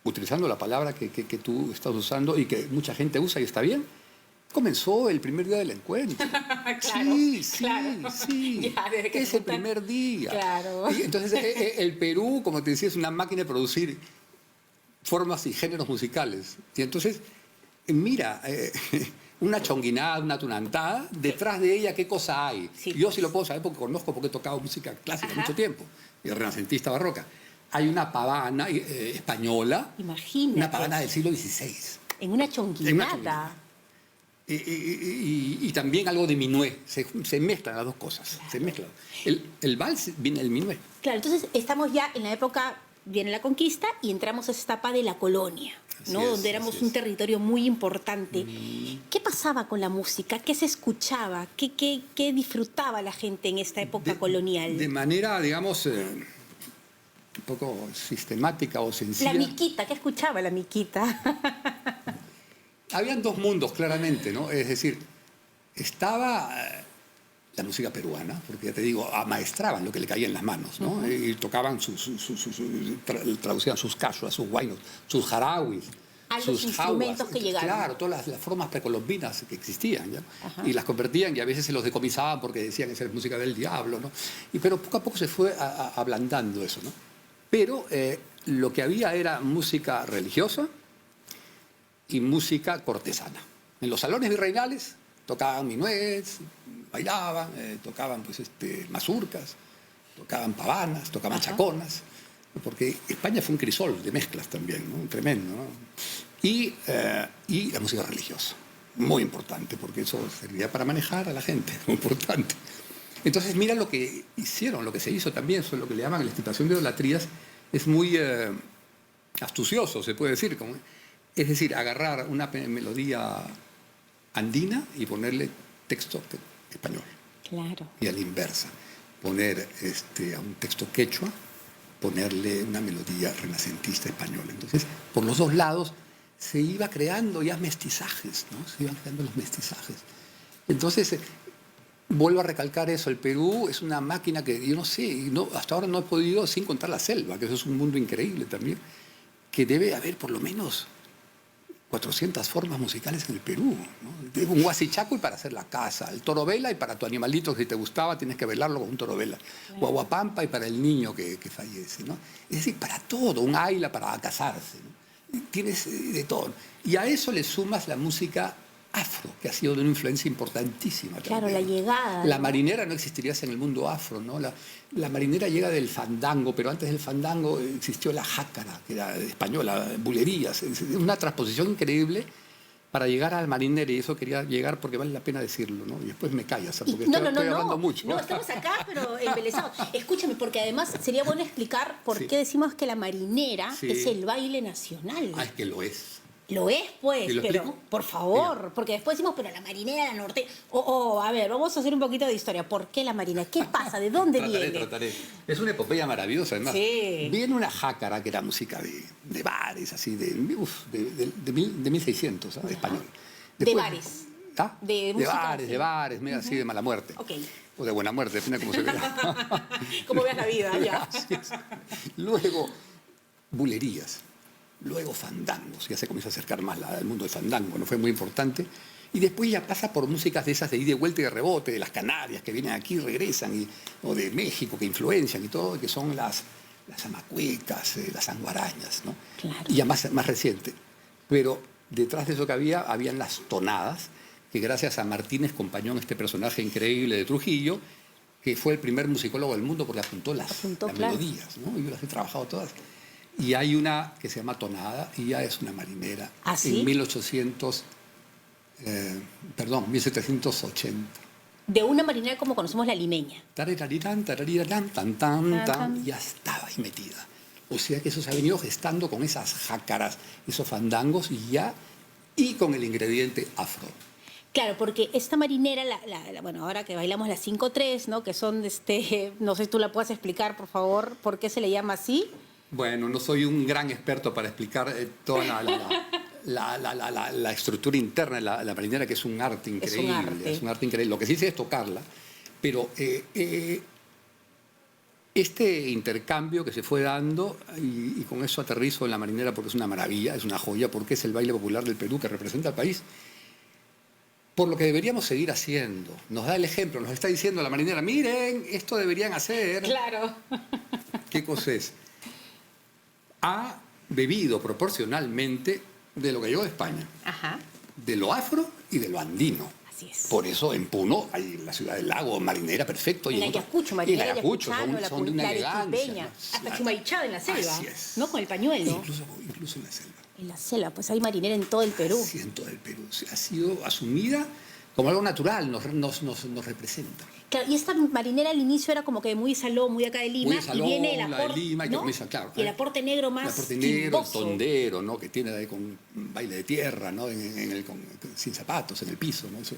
utilizando la palabra que tú estás usando y que mucha gente usa y está bien, comenzó el primer día del encuentro. Claro, Sí. Ya, desde que es se el juntan. primer día. Claro. Y entonces, el Perú, como te decía, es una máquina de producir formas y géneros musicales. Y entonces, mira, una chonguinada, una tunantada, detrás de ella, ¿qué cosa hay? Sí. Yo sí lo puedo saber porque conozco, porque he tocado música clásica mucho tiempo, y renacentista barroca. Hay una pavana española, Imagínate. una pavana del siglo XVI. en una En una chonguinada. chonguinada. Y también algo de minué. Se mezclan las dos cosas. Se mezclan. El vals viene del minué. Claro, entonces estamos ya en la época, viene la conquista y entramos a esta etapa de la colonia, Así ¿no? es, Donde éramos así un es. territorio muy importante. ¿Qué pasaba con la música? ¿Qué se escuchaba? ¿Qué disfrutaba la gente en esta época colonial? De manera, digamos, un poco sistemática o sencilla. La miquita, ¿qué escuchaba la miquita? Habían dos mundos, claramente, ¿no? Es decir, estaba la música peruana, porque ya te digo, amaestraban lo que le caía en las manos, ¿no? Y tocaban traducían sus cachuas, sus guainos, sus jarawis, A los sus instrumentos jaulas. que llegaron. Claro, todas las formas precolombinas que existían, ¿ya? Y las convertían y a veces se los decomisaban porque decían que esa es música del diablo, ¿no? Pero poco a poco se fue ablandando eso, ¿no? Pero lo que había era música religiosa y música cortesana. En los salones virreinales tocaban minués, bailaban, tocaban pues, mazurcas, tocaban pavanas, tocaban chaconas, porque España fue un crisol de mezclas también, ¿no? Tremendo, ¿no? Y la música religiosa, muy importante, porque eso servía para manejar a la gente, muy importante. Entonces mira lo que hicieron, lo que se hizo también, eso es lo que le llaman la extirpación de idolatrías, es muy astucioso, se puede decir, es decir, agarrar una melodía andina y ponerle texto español. Claro. Y a la inversa, poner a un texto quechua, ponerle una melodía renacentista española. Entonces, por los dos lados se iba creando ya mestizajes, ¿no? Se iban creando los mestizajes. Entonces, vuelvo a recalcar eso, el Perú es una máquina que yo no sé, hasta ahora no he podido, sin contar la selva, que eso es un mundo increíble también, que debe haber por lo menos 400 formas musicales en el Perú, ¿no? Un huasichaco y para hacer la casa, el toro vela y para tu animalito que si te gustaba tienes que velarlo con un toro vela, guaguapampa y para el niño que fallece, ¿no? Es decir, para todo, un aila para casarse, ¿no? Tienes de todo. Y a eso le sumas la música afro, que ha sido de una influencia importantísima Claro, también, la ¿no? llegada. La ¿no? marinera no existiría sin el mundo afro, ¿no? La marinera llega del fandango, pero antes del fandango existió la jácara, que era española, bulerías, es una transposición increíble para llegar al marinera, y eso quería llegar porque vale la pena decirlo, ¿no? Y después me callas, porque estoy hablando mucho. No, estamos acá, pero embelesados. Escúchame, porque además sería bueno explicar por qué decimos que la marinera es el baile nacional. Ah, es que lo es. Lo es, pues, ¿Y lo pero explico? por favor, porque después decimos, pero la marinera, la norte. A ver, vamos a hacer un poquito de historia. ¿Por qué la marinera? ¿Qué pasa? ¿De dónde viene? Trataré. Es una epopeya maravillosa, además. Sí. Viene una jácara, que era música de bares, así, de 1600, ¿sabes? Español. De bares. ¿Ah? De música, de bares, medio así de mala muerte. Ok. O de buena muerte, depende de cómo se vea. Como veas la vida, ya. Así es. Luego, bulerías. Luego fandangos, ya se comienza a acercar más al mundo del fandango, ¿no? Fue muy importante. Y después ya pasa por músicas de esas de ida y vuelta y de rebote, de las Canarias, que vienen aquí y regresan, o de México, que influencian y todo, que son las amacuecas, las anguarañas, ¿no? Claro. Y ya más reciente. Pero detrás de eso que habían las tonadas, que gracias a Martínez Compañón, este personaje increíble de Trujillo, que fue el primer musicólogo del mundo porque apuntó las claro. melodías, ¿no? Yo las he trabajado todas. Y hay una que se llama tonada y ya es una marinera. ¿Ah, sí? En 1780. De una marinera como conocemos la limeña. Tararirán, tararirán, tan, tan, tan, ya estaba ahí metida. O sea que eso se ha venido gestando con esas jácaras, esos fandangos y con el ingrediente afro. Claro, porque esta marinera, bueno, ahora que bailamos la 5-3, ¿no? Que son, no sé si tú la puedes explicar, por favor, por qué se le llama así. Bueno, no soy un gran experto para explicar toda la estructura interna de la marinera, que es un arte increíble. Es un arte increíble. Lo que sí sé es tocarla, pero este intercambio que se fue dando, y con eso aterrizo en la marinera porque es una maravilla, es una joya, porque es el baile popular del Perú que representa al país, por lo que deberíamos seguir haciendo. Nos da el ejemplo, nos está diciendo la marinera, miren, esto deberían hacer. Claro. ¿Qué cosa es? Ha bebido proporcionalmente de lo que llegó de España, Ajá. de lo afro y de lo andino. Así es. Por eso en Puno hay la ciudad del lago, marinera, perfecto. En Ayacucho, marinera, y en Ayacucho, son de una la elegancia. arequipeña, ¿no? hasta Chumaichada en la selva, Así es. ¿no? Con el pañuelo. Incluso en la selva. En la selva, pues hay marinera en todo el Perú. Sí, en todo el Perú. Ha sido asumida como algo natural, nos representa. Claro, y esta marinera al inicio era como que muy salón, muy acá de Lima, Muy de salón, y viene el la de aporte, Lima, y ¿no? comienza, claro, Y el aporte negro más el aporte negro, el chimboso. tondero, ¿no? Que tiene ahí con baile de tierra, ¿no? Sin zapatos, en el piso, ¿no? Eso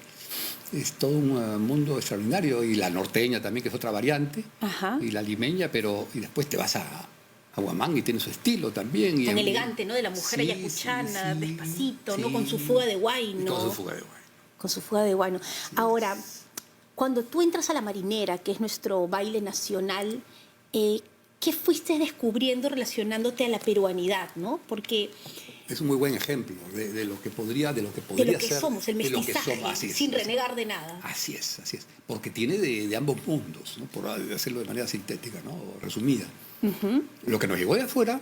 es todo un mundo extraordinario. Y la norteña también, que es otra variante, Ajá. y la limeña, y después te vas a Huamán y tiene su estilo también. Tan elegante, ¿no? De la mujer Sí, ayacuchana, sí, sí, despacito, ¿no? sí. Con su fuga de guayno. Y con su fuga de guayno. Con su fuga de guayno. Ahora, cuando tú entras a la marinera, que es nuestro baile nacional, ¿qué fuiste descubriendo relacionándote a la peruanidad, ¿no? Porque es un muy buen ejemplo de lo que podría, de lo que ser, somos, el de lo que mestizaje, somos, así es, sin renegar de nada. Así es. Porque tiene de ambos mundos, ¿no? Por hacerlo de manera sintética, ¿no? O resumida. Lo que nos llegó de afuera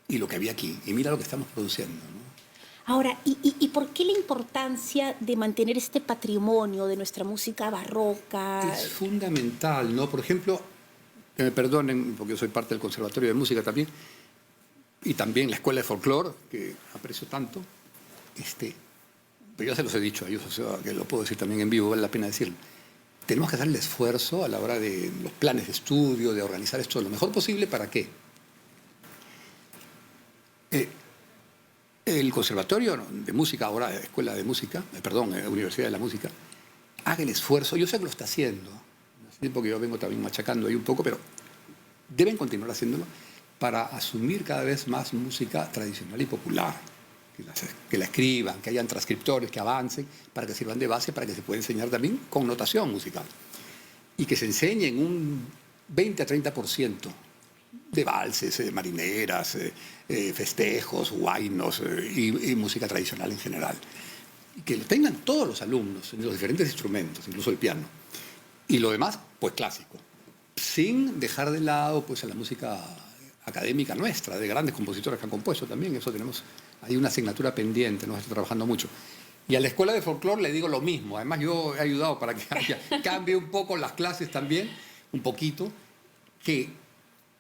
y lo que había aquí. Y mira lo que estamos produciendo, ¿no? Ahora, ¿y por qué la importancia de mantener este patrimonio de nuestra música barroca? Es fundamental, ¿no? Por ejemplo, que me perdonen, porque yo soy parte del Conservatorio de Música también, y también la Escuela de Folclore, que aprecio tanto, pero yo se los he dicho a ellos, o sea, que lo puedo decir también en vivo, vale la pena decirlo. Tenemos que hacer el esfuerzo a la hora de los planes de estudio, de organizar esto lo mejor posible. ¿Para qué? El Conservatorio de Música, ahora Escuela de Música, Universidad de la Música, haga el esfuerzo, yo sé que lo está haciendo, hace tiempo que yo vengo también machacando ahí un poco, pero deben continuar haciéndolo para asumir cada vez más música tradicional y popular, que la escriban, que hayan transcriptores, que avancen, para que sirvan de base, para que se pueda enseñar también con notación musical. Y que se enseñen un 20 a 30% de valses, marineras, festejos, huaynos y música tradicional en general. Y que lo tengan todos los alumnos en los diferentes instrumentos, incluso el piano. Y lo demás, pues clásico. Sin dejar de lado pues, a la música académica nuestra, de grandes compositores que han compuesto también. Eso tenemos, hay una asignatura pendiente, nos está trabajando mucho. Y a la Escuela de Folclore le digo lo mismo. Además, yo he ayudado para que cambie un poco las clases también, un poquito, que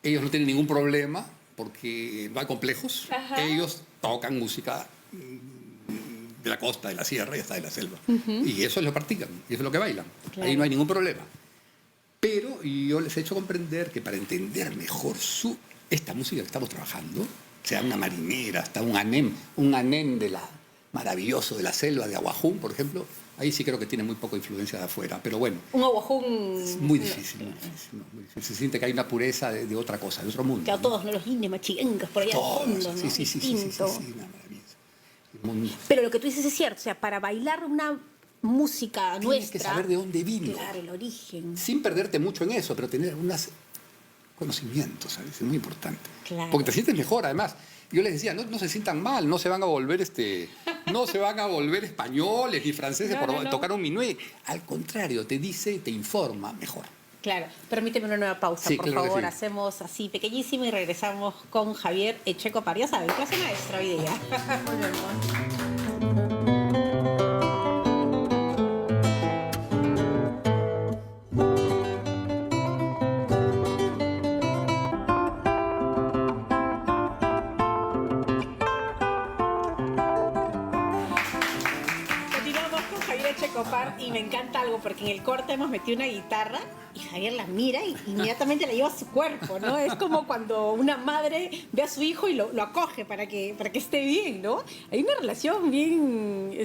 ellos no tienen ningún problema porque no hay complejos. Ajá. Ellos tocan música de la costa, de la sierra y hasta de la selva. Y eso lo practican, y eso es lo que bailan. Claro. Ahí no hay ningún problema. Pero yo les he hecho comprender que para entender mejor esta música que estamos trabajando, sea una marinera, hasta un anén maravilloso de la selva de Aguajún, por ejemplo, ahí sí creo que tiene muy poca influencia de afuera, pero bueno. Un Aguajún... Es muy difícil, muy difícil. Se siente que hay una pureza de otra cosa, de otro mundo. Claro, todos, ¿no? Los indios machiguencas por allá al fondo, ¿no? Sí, una maravilla. Pero lo que tú dices es cierto, o sea, para bailar una música nuestra... Tienes que saber de dónde vino. Claro, el origen. Sin perderte mucho en eso, pero tener unos conocimientos, ¿sabes? Es muy importante. Claro. Porque te sientes mejor, además. Yo les decía, no se sientan mal, no se van a volver españoles ni franceses por tocar un minué. Al contrario, te dice, te informa mejor. Claro, permíteme una nueva pausa, sí, por claro favor. Sí. Hacemos así pequeñísimo y regresamos con Javier Echecopar. Ya saben, clase maestra hoy día. Volvemos. Y me encanta algo porque en el corte hemos metido una guitarra y Javier la mira y inmediatamente la lleva a su cuerpo, ¿no? Es como cuando una madre ve a su hijo y lo acoge para que esté bien, ¿no? Hay una relación bien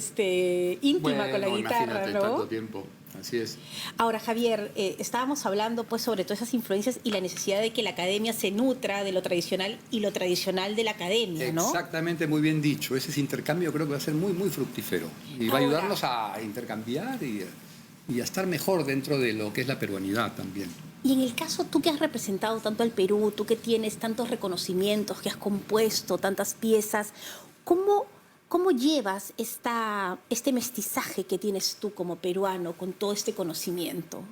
íntima con la guitarra, ¿no? Tanto tiempo. Así es. Ahora, Javier, estábamos hablando pues sobre todas esas influencias y la necesidad de que la academia se nutra de lo tradicional y lo tradicional de la academia, ¿no? Exactamente, muy bien dicho. Ese intercambio creo que va a ser muy, muy fructífero. Y va a ayudarnos a intercambiar y a estar mejor dentro de lo que es la peruanidad también. Y en el caso, tú que has representado tanto al Perú, tú que tienes tantos reconocimientos, que has compuesto tantas piezas, ¿cómo llevas este mestizaje que tienes tú como peruano con todo este conocimiento?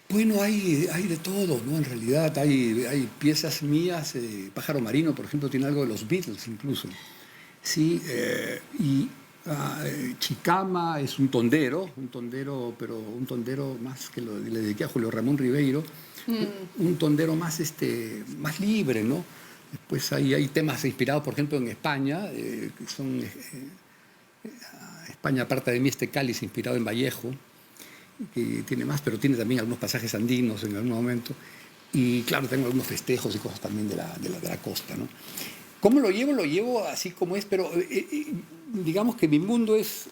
Bueno, hay de todo, ¿no? En realidad hay piezas mías, Pájaro Marino, por ejemplo, tiene algo de los Beatles incluso. Sí, Chicama es un tondero, pero un tondero más que le dediqué a Julio Ramón Ribeiro, un tondero más libre, ¿no? Después hay temas inspirados, por ejemplo, en España, que son España, aparte de mí, este Cáliz inspirado en Vallejo, que tiene más, pero tiene también algunos pasajes andinos en algún momento. Y claro, tengo algunos festejos y cosas también de la costa, ¿no? ¿Cómo lo llevo? Lo llevo así como es, pero digamos que mi mundo es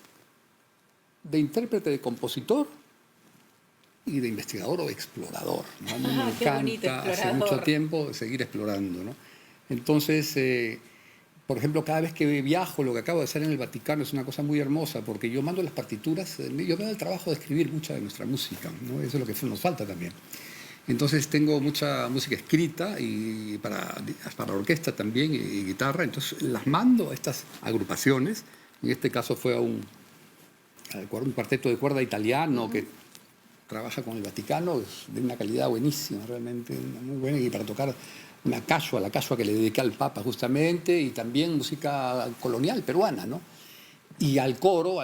de intérprete, de compositor y de investigador o explorador, ¿no? A mí me Qué bonito, encanta hace explorador. mucho tiempo seguir explorando, ¿no? Entonces, por ejemplo, cada vez que viajo, lo que acabo de hacer en el Vaticano es una cosa muy hermosa, porque yo mando las partituras, yo me doy el trabajo de escribir mucha de nuestra música, ¿no? Eso es lo que nos falta también. Entonces tengo mucha música escrita y para orquesta también y guitarra, entonces las mando a estas agrupaciones. En este caso fue a un cuarteto de cuerda italiano que trabaja con el Vaticano, es de una calidad buenísima, realmente muy buena, y para tocar la cachua que le dediqué al Papa justamente, y también música colonial peruana, ¿no? Y al coro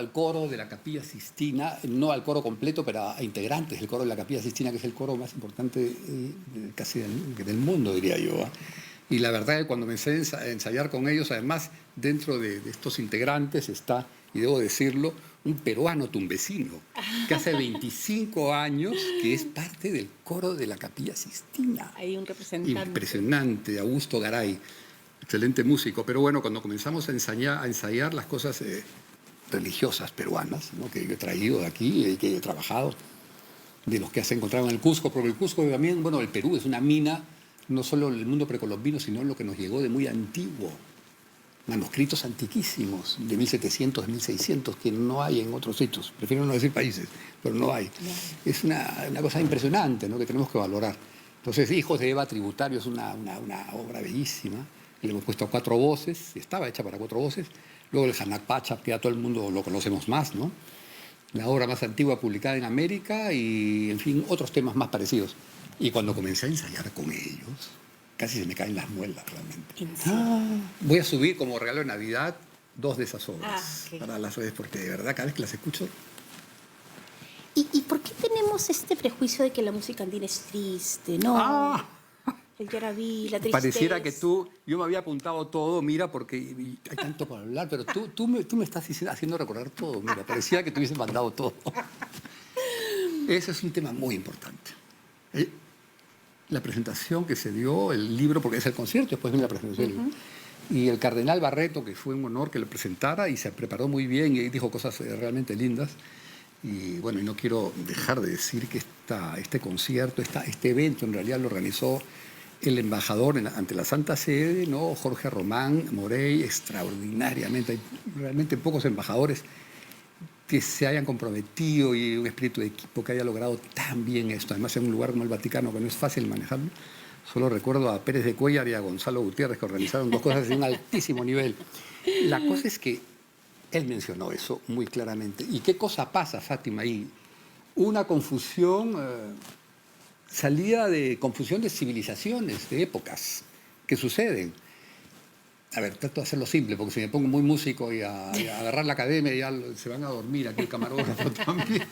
de la Capilla Sistina, no al coro completo, pero a integrantes del coro de la Capilla Sistina, que es el coro más importante casi del mundo, diría yo, ¿eh? Y la verdad es que cuando me empecé a ensayar con ellos, además, dentro de estos integrantes está, y debo decirlo, un peruano tumbesino, que hace 25 años que es parte del coro de la Capilla Sistina. Hay un representante. Impresionante, Augusto Garay. Excelente músico, pero bueno, cuando comenzamos a ensayar las cosas religiosas peruanas, ¿no? Que yo he traído de aquí y que he trabajado, de los que se encontraron en el Cusco, porque el Cusco también, bueno, el Perú es una mina, no solo el mundo precolombino, sino lo que nos llegó de muy antiguo, manuscritos antiquísimos, de 1700, 1600, que no hay en otros sitios, prefiero no decir países, pero no hay. Es una cosa impresionante, ¿no? Que tenemos que valorar. Entonces, Hijos de Eva Tributario es una obra bellísima. Le hemos puesto 4 voces, estaba hecha para 4 voces. Luego el Hanak Pacha, que ya todo el mundo lo conocemos más, ¿no? La obra más antigua publicada en América y, en fin, otros temas más parecidos. Y cuando comencé a ensayar con ellos, casi se me caen las muelas realmente. ¿En serio? Voy a subir como regalo de Navidad 2 de esas obras Ok. para las redes, porque de verdad cada vez que las escucho... ¿Y por qué tenemos este prejuicio de que la música andina es triste? No, el yarabí, la tristeza. Pareciera que yo me había apuntado todo, mira, porque hay tanto para hablar, pero tú me estás haciendo recordar todo, mira, parecía que te hubiesen mandado todo. Ese es un tema muy importante. La presentación que se dio, el libro, porque es el concierto, después viene la presentación del libro. Y el cardenal Barreto, que fue un honor que lo presentara y se preparó muy bien y dijo cosas realmente lindas. Y bueno, y no quiero dejar de decir que este concierto, este evento en realidad lo organizó el embajador ante la Santa Sede, ¿no? Jorge Román Morey, extraordinariamente. Hay realmente pocos embajadores que se hayan comprometido y un espíritu de equipo que haya logrado tan bien esto. Además, en un lugar como el Vaticano, que no es fácil manejarlo. Solo recuerdo a Pérez de Cuéllar y a Gonzalo Gutiérrez, que organizaron 2 cosas de un altísimo nivel. La cosa es que él mencionó eso muy claramente. ¿Y qué cosa pasa, Fátima, ahí? Una confusión, salida de confusión de civilizaciones, de épocas que suceden. A ver, trato de hacerlo simple, porque si me pongo muy músico y a agarrar la academia, ya se van a dormir aquí el camarógrafo también.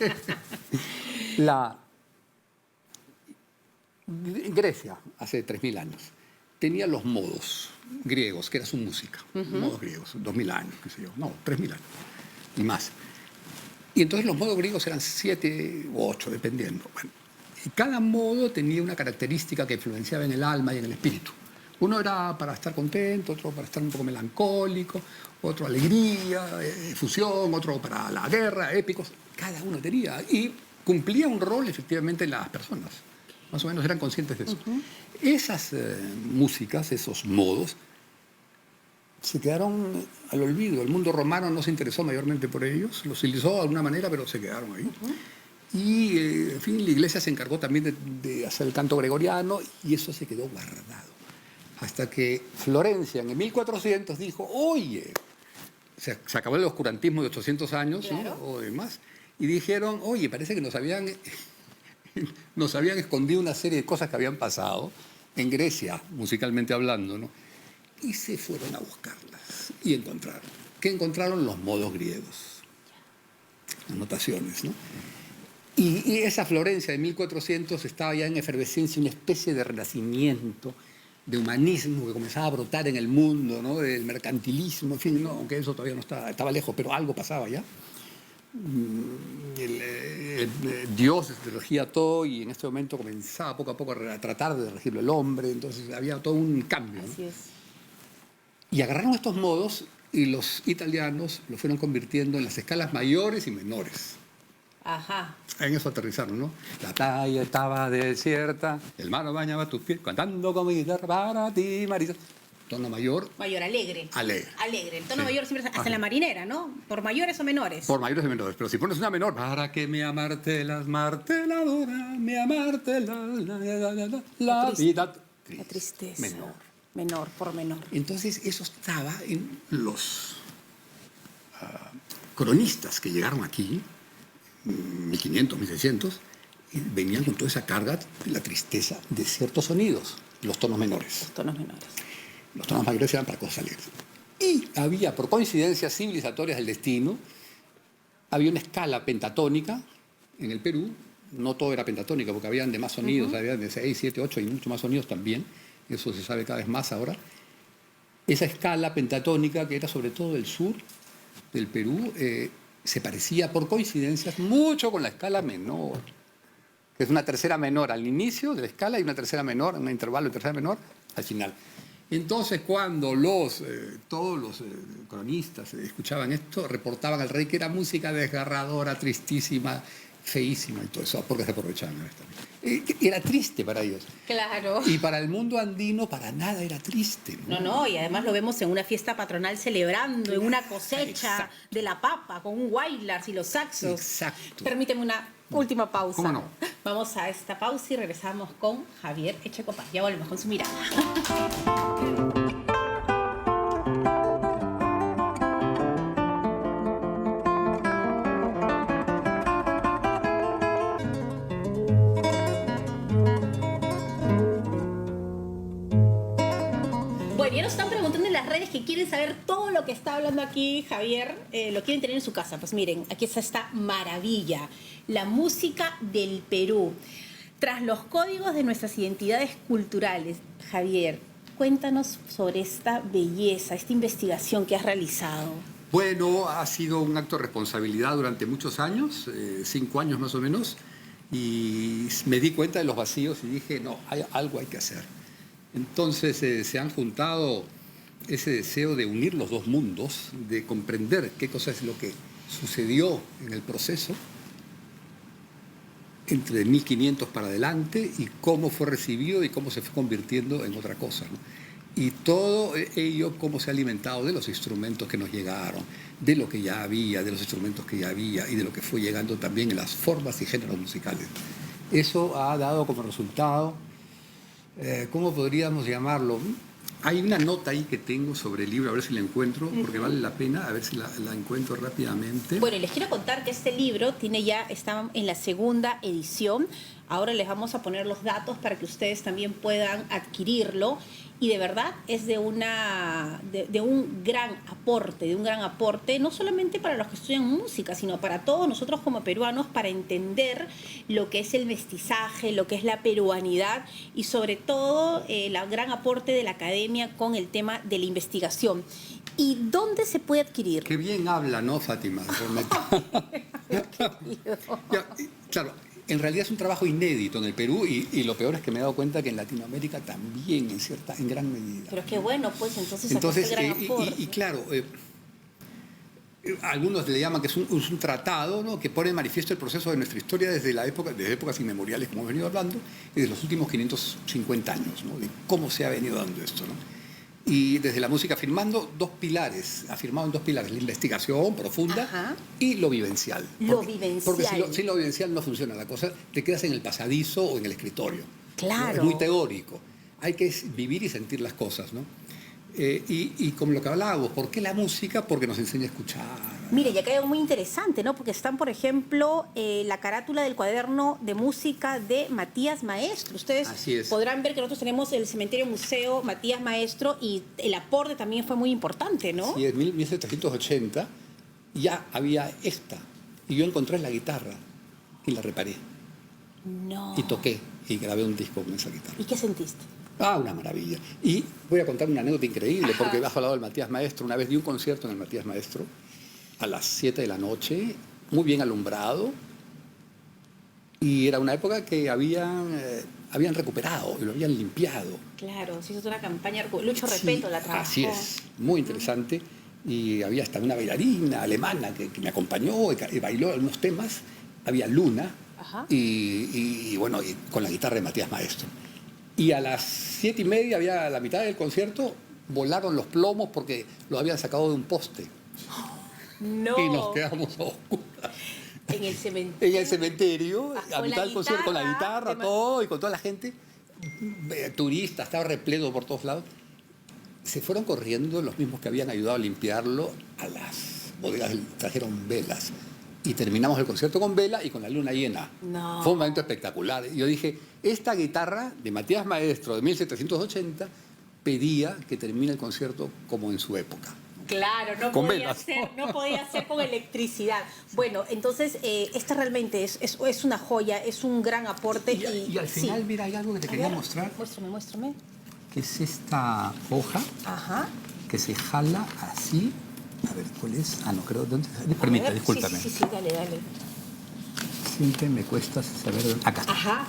Grecia, hace 3000 años, tenía los modos griegos, que era su música. Modos griegos, 2000 años, qué sé yo. No, 3000 años y más. Y entonces los modos griegos eran 7 u 8, dependiendo. Bueno, y cada modo tenía una característica que influenciaba en el alma y en el espíritu. Uno era para estar contento, otro para estar un poco melancólico, otro alegría, fusión, otro para la guerra, épicos. Cada uno tenía. Y cumplía un rol efectivamente en las personas. Más o menos eran conscientes de eso. Esas músicas, esos modos, se quedaron al olvido. El mundo romano no se interesó mayormente por ellos, los utilizó de alguna manera, pero se quedaron ahí. Y, en fin, la iglesia se encargó también de hacer el canto gregoriano y eso se quedó guardado. Hasta que Florencia, en el 1400, dijo, oye, se acabó el oscurantismo de 800 años, Claro. ¿no? O demás, y dijeron, oye, parece que nos habían escondido una serie de cosas que habían pasado en Grecia, musicalmente hablando, ¿no? Y se fueron a buscarlas y encontraron. ¿Qué encontraron? Los modos griegos, las notaciones, ¿no? Y esa Florencia de 1400 estaba ya en efervescencia, una especie de renacimiento de humanismo que comenzaba a brotar en el mundo, ¿no? Del mercantilismo, en fin, no, aunque eso todavía no estaba lejos, pero algo pasaba ya. Dios regía todo y en este momento comenzaba poco a poco a tratar de regirlo el hombre, entonces había todo un cambio, ¿no? Así es. Y agarraron estos modos y los italianos los fueron convirtiendo en las escalas mayores y menores. Ajá. En eso aterrizaron, ¿no? La playa estaba desierta, el mar bañaba tus pies, cantando con mi guitarra para ti, Marisa. Tono mayor. Mayor, alegre. Alegre. Alegre. El tono Sí. mayor siempre hasta Ajá. en la marinera, ¿no? Por mayores o menores. Por mayores y menores. Pero si pones una menor, para que me amartelas, marteladora, me amartelas, la triste. vida. La tristeza. Menor. Menor, por menor. Entonces, eso estaba en los cronistas que llegaron aquí, 1500, 1600, y venían con toda esa carga de la tristeza de ciertos sonidos, los tonos menores. Los tonos menores. Los tonos mayores eran para cosas alegres. Y había, por coincidencias civilizatorias del destino, había una escala pentatónica en el Perú. No todo era pentatónica, porque habían de más sonidos, había de 6, 7, 8 y muchos más sonidos también. Eso se sabe cada vez más ahora. Esa escala pentatónica, que era sobre todo del sur del Perú, se parecía por coincidencias mucho con la escala menor, que es una tercera menor al inicio de la escala y una tercera menor, un intervalo de tercera menor al final. Entonces, cuando todos los cronistas escuchaban esto, reportaban al rey que era música desgarradora, tristísima, feísima y todo eso, porque se aprovechaban de esto. Era triste para ellos. Claro. Y para el mundo andino, para nada era triste, ¿no? No, y además lo vemos en una fiesta patronal celebrando, en una cosecha Exacto. de la papa, con un wailars y los saxos. Exacto. Permíteme una última pausa. ¿Cómo no? Vamos a esta pausa y regresamos con Javier Echecopar. Ya volvemos con su mirada. Bueno, ya nos están preguntando en las redes que quieren saber todo lo que está hablando aquí Javier, lo quieren tener en su casa. Pues miren, aquí está esta maravilla, la música del Perú. Tras los códigos de nuestras identidades culturales, Javier, cuéntanos sobre esta belleza, esta investigación que has realizado. Bueno, ha sido un acto de responsabilidad durante muchos años, 5 años más o menos, y me di cuenta de los vacíos y dije, no, algo hay que hacer. Entonces se han juntado ese deseo de unir los dos mundos, de comprender qué cosa es lo que sucedió en el proceso entre 1500 para adelante y cómo fue recibido y cómo se fue convirtiendo en otra cosa, ¿no? Y todo ello cómo se ha alimentado de los instrumentos que nos llegaron, de lo que ya había, de los instrumentos que ya había y de lo que fue llegando también en las formas y géneros musicales. Eso ha dado como resultado, ¿cómo podríamos llamarlo? Hay una nota ahí que tengo sobre el libro, a ver si la encuentro, porque vale la pena, a ver si la encuentro rápidamente. Bueno, y les quiero contar que este libro está en la segunda edición. Ahora les vamos a poner los datos para que ustedes también puedan adquirirlo. Y de verdad es de un gran aporte, no solamente para los que estudian música, sino para todos nosotros como peruanos, para entender lo que es el mestizaje, lo que es la peruanidad y sobre todo el gran aporte de la academia con el tema de la investigación. ¿Y dónde se puede adquirir? Qué bien habla, ¿no, Fátima? Ya, claro, en realidad es un trabajo inédito en el Perú y lo peor es que me he dado cuenta que en Latinoamérica también, en gran medida. Pero qué bueno, pues entonces Entonces, gran aporte. y claro, algunos le llaman que es un tratado, ¿no?, que pone en manifiesto el proceso de nuestra historia desde épocas inmemoriales, como hemos venido hablando, y de los últimos 550 años, ¿no?, de cómo se ha venido dando esto, ¿no? Y desde la música afirmado en dos pilares, la investigación profunda. Ajá. Y lo vivencial. Porque sin lo vivencial no funciona la cosa, te quedas en el pasadizo o en el escritorio. Claro. Es muy teórico. Hay que vivir y sentir las cosas, ¿no? Y como lo que hablábamos, ¿por qué la música? Porque nos enseña a escuchar. Mire, ya quedó muy interesante, ¿no? Porque están, por ejemplo, la carátula del cuaderno de música de Matías Maestro. Ustedes Así es. podrán ver que nosotros tenemos el Cementerio Museo Matías Maestro y el aporte también fue muy importante, ¿no? Sí, en 1780 ya había esta. Y yo encontré la guitarra y la reparé. No. Y toqué y grabé un disco con esa guitarra. ¿Y qué sentiste? Una maravilla. Y voy a contar una anécdota increíble, porque has hablado del Matías Maestro. Una vez di un concierto en el Matías Maestro a las 7 de la noche, muy bien alumbrado, y era una época que habían recuperado y lo habían limpiado. Claro, se hizo una campaña, Lucho Repeto la trabajó. Así es, muy interesante. Y había hasta una bailarina alemana que me acompañó y bailó algunos temas. Había Luna y bueno, y con la guitarra de Matías Maestro. Y a las 7:30, había la mitad del concierto, volaron los plomos porque los habían sacado de un poste. No. Y nos quedamos a oscuras. En el cementerio. En el cementerio, a mitad del concierto, con la guitarra, todo, y con toda la gente, turistas, estaba repleto por todos lados. Se fueron corriendo los mismos que habían ayudado a limpiarlo a las bodegas, trajeron velas. Y terminamos el concierto con vela y con la luna llena. No. Fue un momento espectacular. Y yo dije, esta guitarra de Matías Maestro de 1780 pedía que termine el concierto como en su época. Claro, no podía ser con electricidad. Bueno, entonces, esta realmente es una joya, es un gran aporte. Y al final, mira, hay algo que te quería mostrar. Muéstrame. Que es esta hoja que se jala así. A ver, ¿cuál es? No, creo. ¿Dónde? Permita, discúlpame. Sí, dale. Siempre me cuesta saber dónde. Acá está.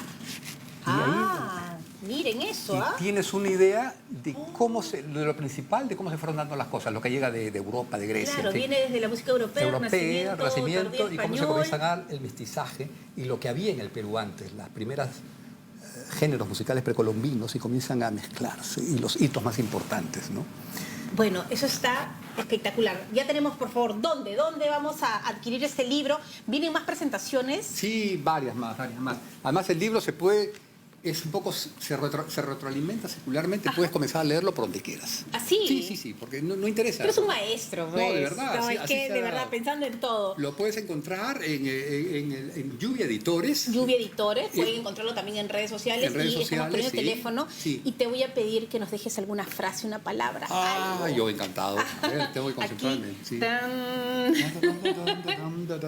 Miren eso, y tienes una idea de de lo principal, de cómo se fueron dando las cosas, lo que llega de Europa, de Grecia. Claro, viene desde la música europea, Renacimiento y cómo se comienza a dar el mestizaje y lo que había en el Perú antes, las primeras géneros musicales precolombinos, y comienzan a mezclarse, y los hitos más importantes, ¿no? Bueno, eso está espectacular. Ya tenemos, por favor, ¿dónde vamos a adquirir este libro? ¿Vienen más presentaciones? Sí, varias más. Además, el libro se puede... Es un poco, se retroalimenta circularmente, puedes comenzar a leerlo por donde quieras. ¿Así? Sí, porque no interesa. Pero es un maestro, pues. No, de verdad. No, es que, de verdad, pensando en todo. Lo puedes encontrar en Lluvia Editores. Lluvia Editores, pueden encontrarlo también en redes sociales. Estamos poniendo el teléfono. Sí. Y te voy a pedir que nos dejes alguna frase, una palabra. Algo. Yo encantado. A ver, tengo que concentrarme.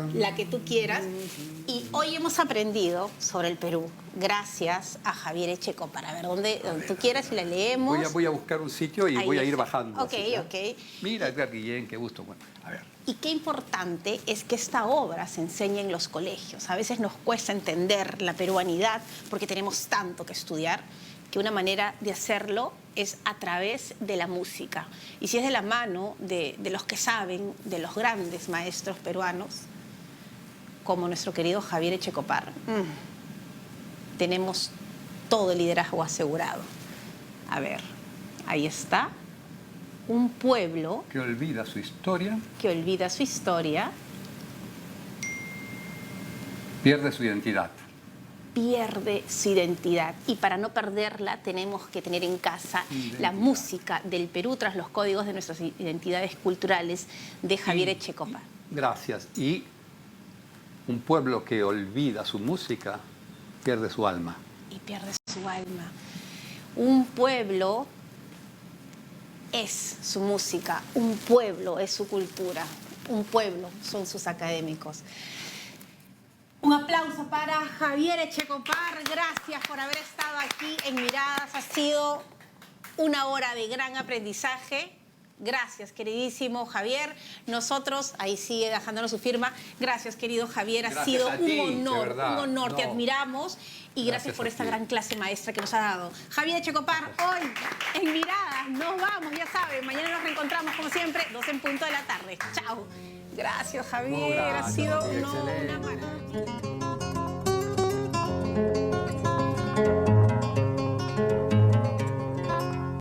Aquí, la que tú quieras. Y hoy hemos aprendido sobre el Perú. Gracias a Javier Echecopar. A ver, donde tú quieras y la leemos. Voy a buscar un sitio y voy a ir bajando. Ok. Mira, Edgar Guillén, qué gusto. Bueno, a ver. Y qué importante es que esta obra se enseñe en los colegios. A veces nos cuesta entender la peruanidad porque tenemos tanto que estudiar, que una manera de hacerlo es a través de la música. Y si es de la mano de los que saben, de los grandes maestros peruanos, como nuestro querido Javier Echecopar, tenemos todo el liderazgo asegurado. A ver, ahí está. Un pueblo que olvida su historia. Pierde su identidad. Y para no perderla tenemos que tener en casa la música del Perú tras los códigos de nuestras identidades culturales de Javier Echecopar. Gracias. Y un pueblo que olvida su música pierde su alma. Un pueblo es su música, un pueblo es su cultura, un pueblo son sus académicos. Un aplauso para Javier Echecopar. Gracias por haber estado aquí en Miradas. Ha sido una hora de gran aprendizaje. Gracias, queridísimo Javier. Nosotros, ahí sigue dejándonos su firma. Gracias, querido Javier. Ha sido un honor. Te admiramos y gracias por esta gran clase maestra que nos ha dado. Javier Echecopar, hoy en Miradas. Nos vamos, ya saben. Mañana nos reencontramos, como siempre, 2:00 p.m. Chao. Gracias, Javier. Ha sido una maravilla.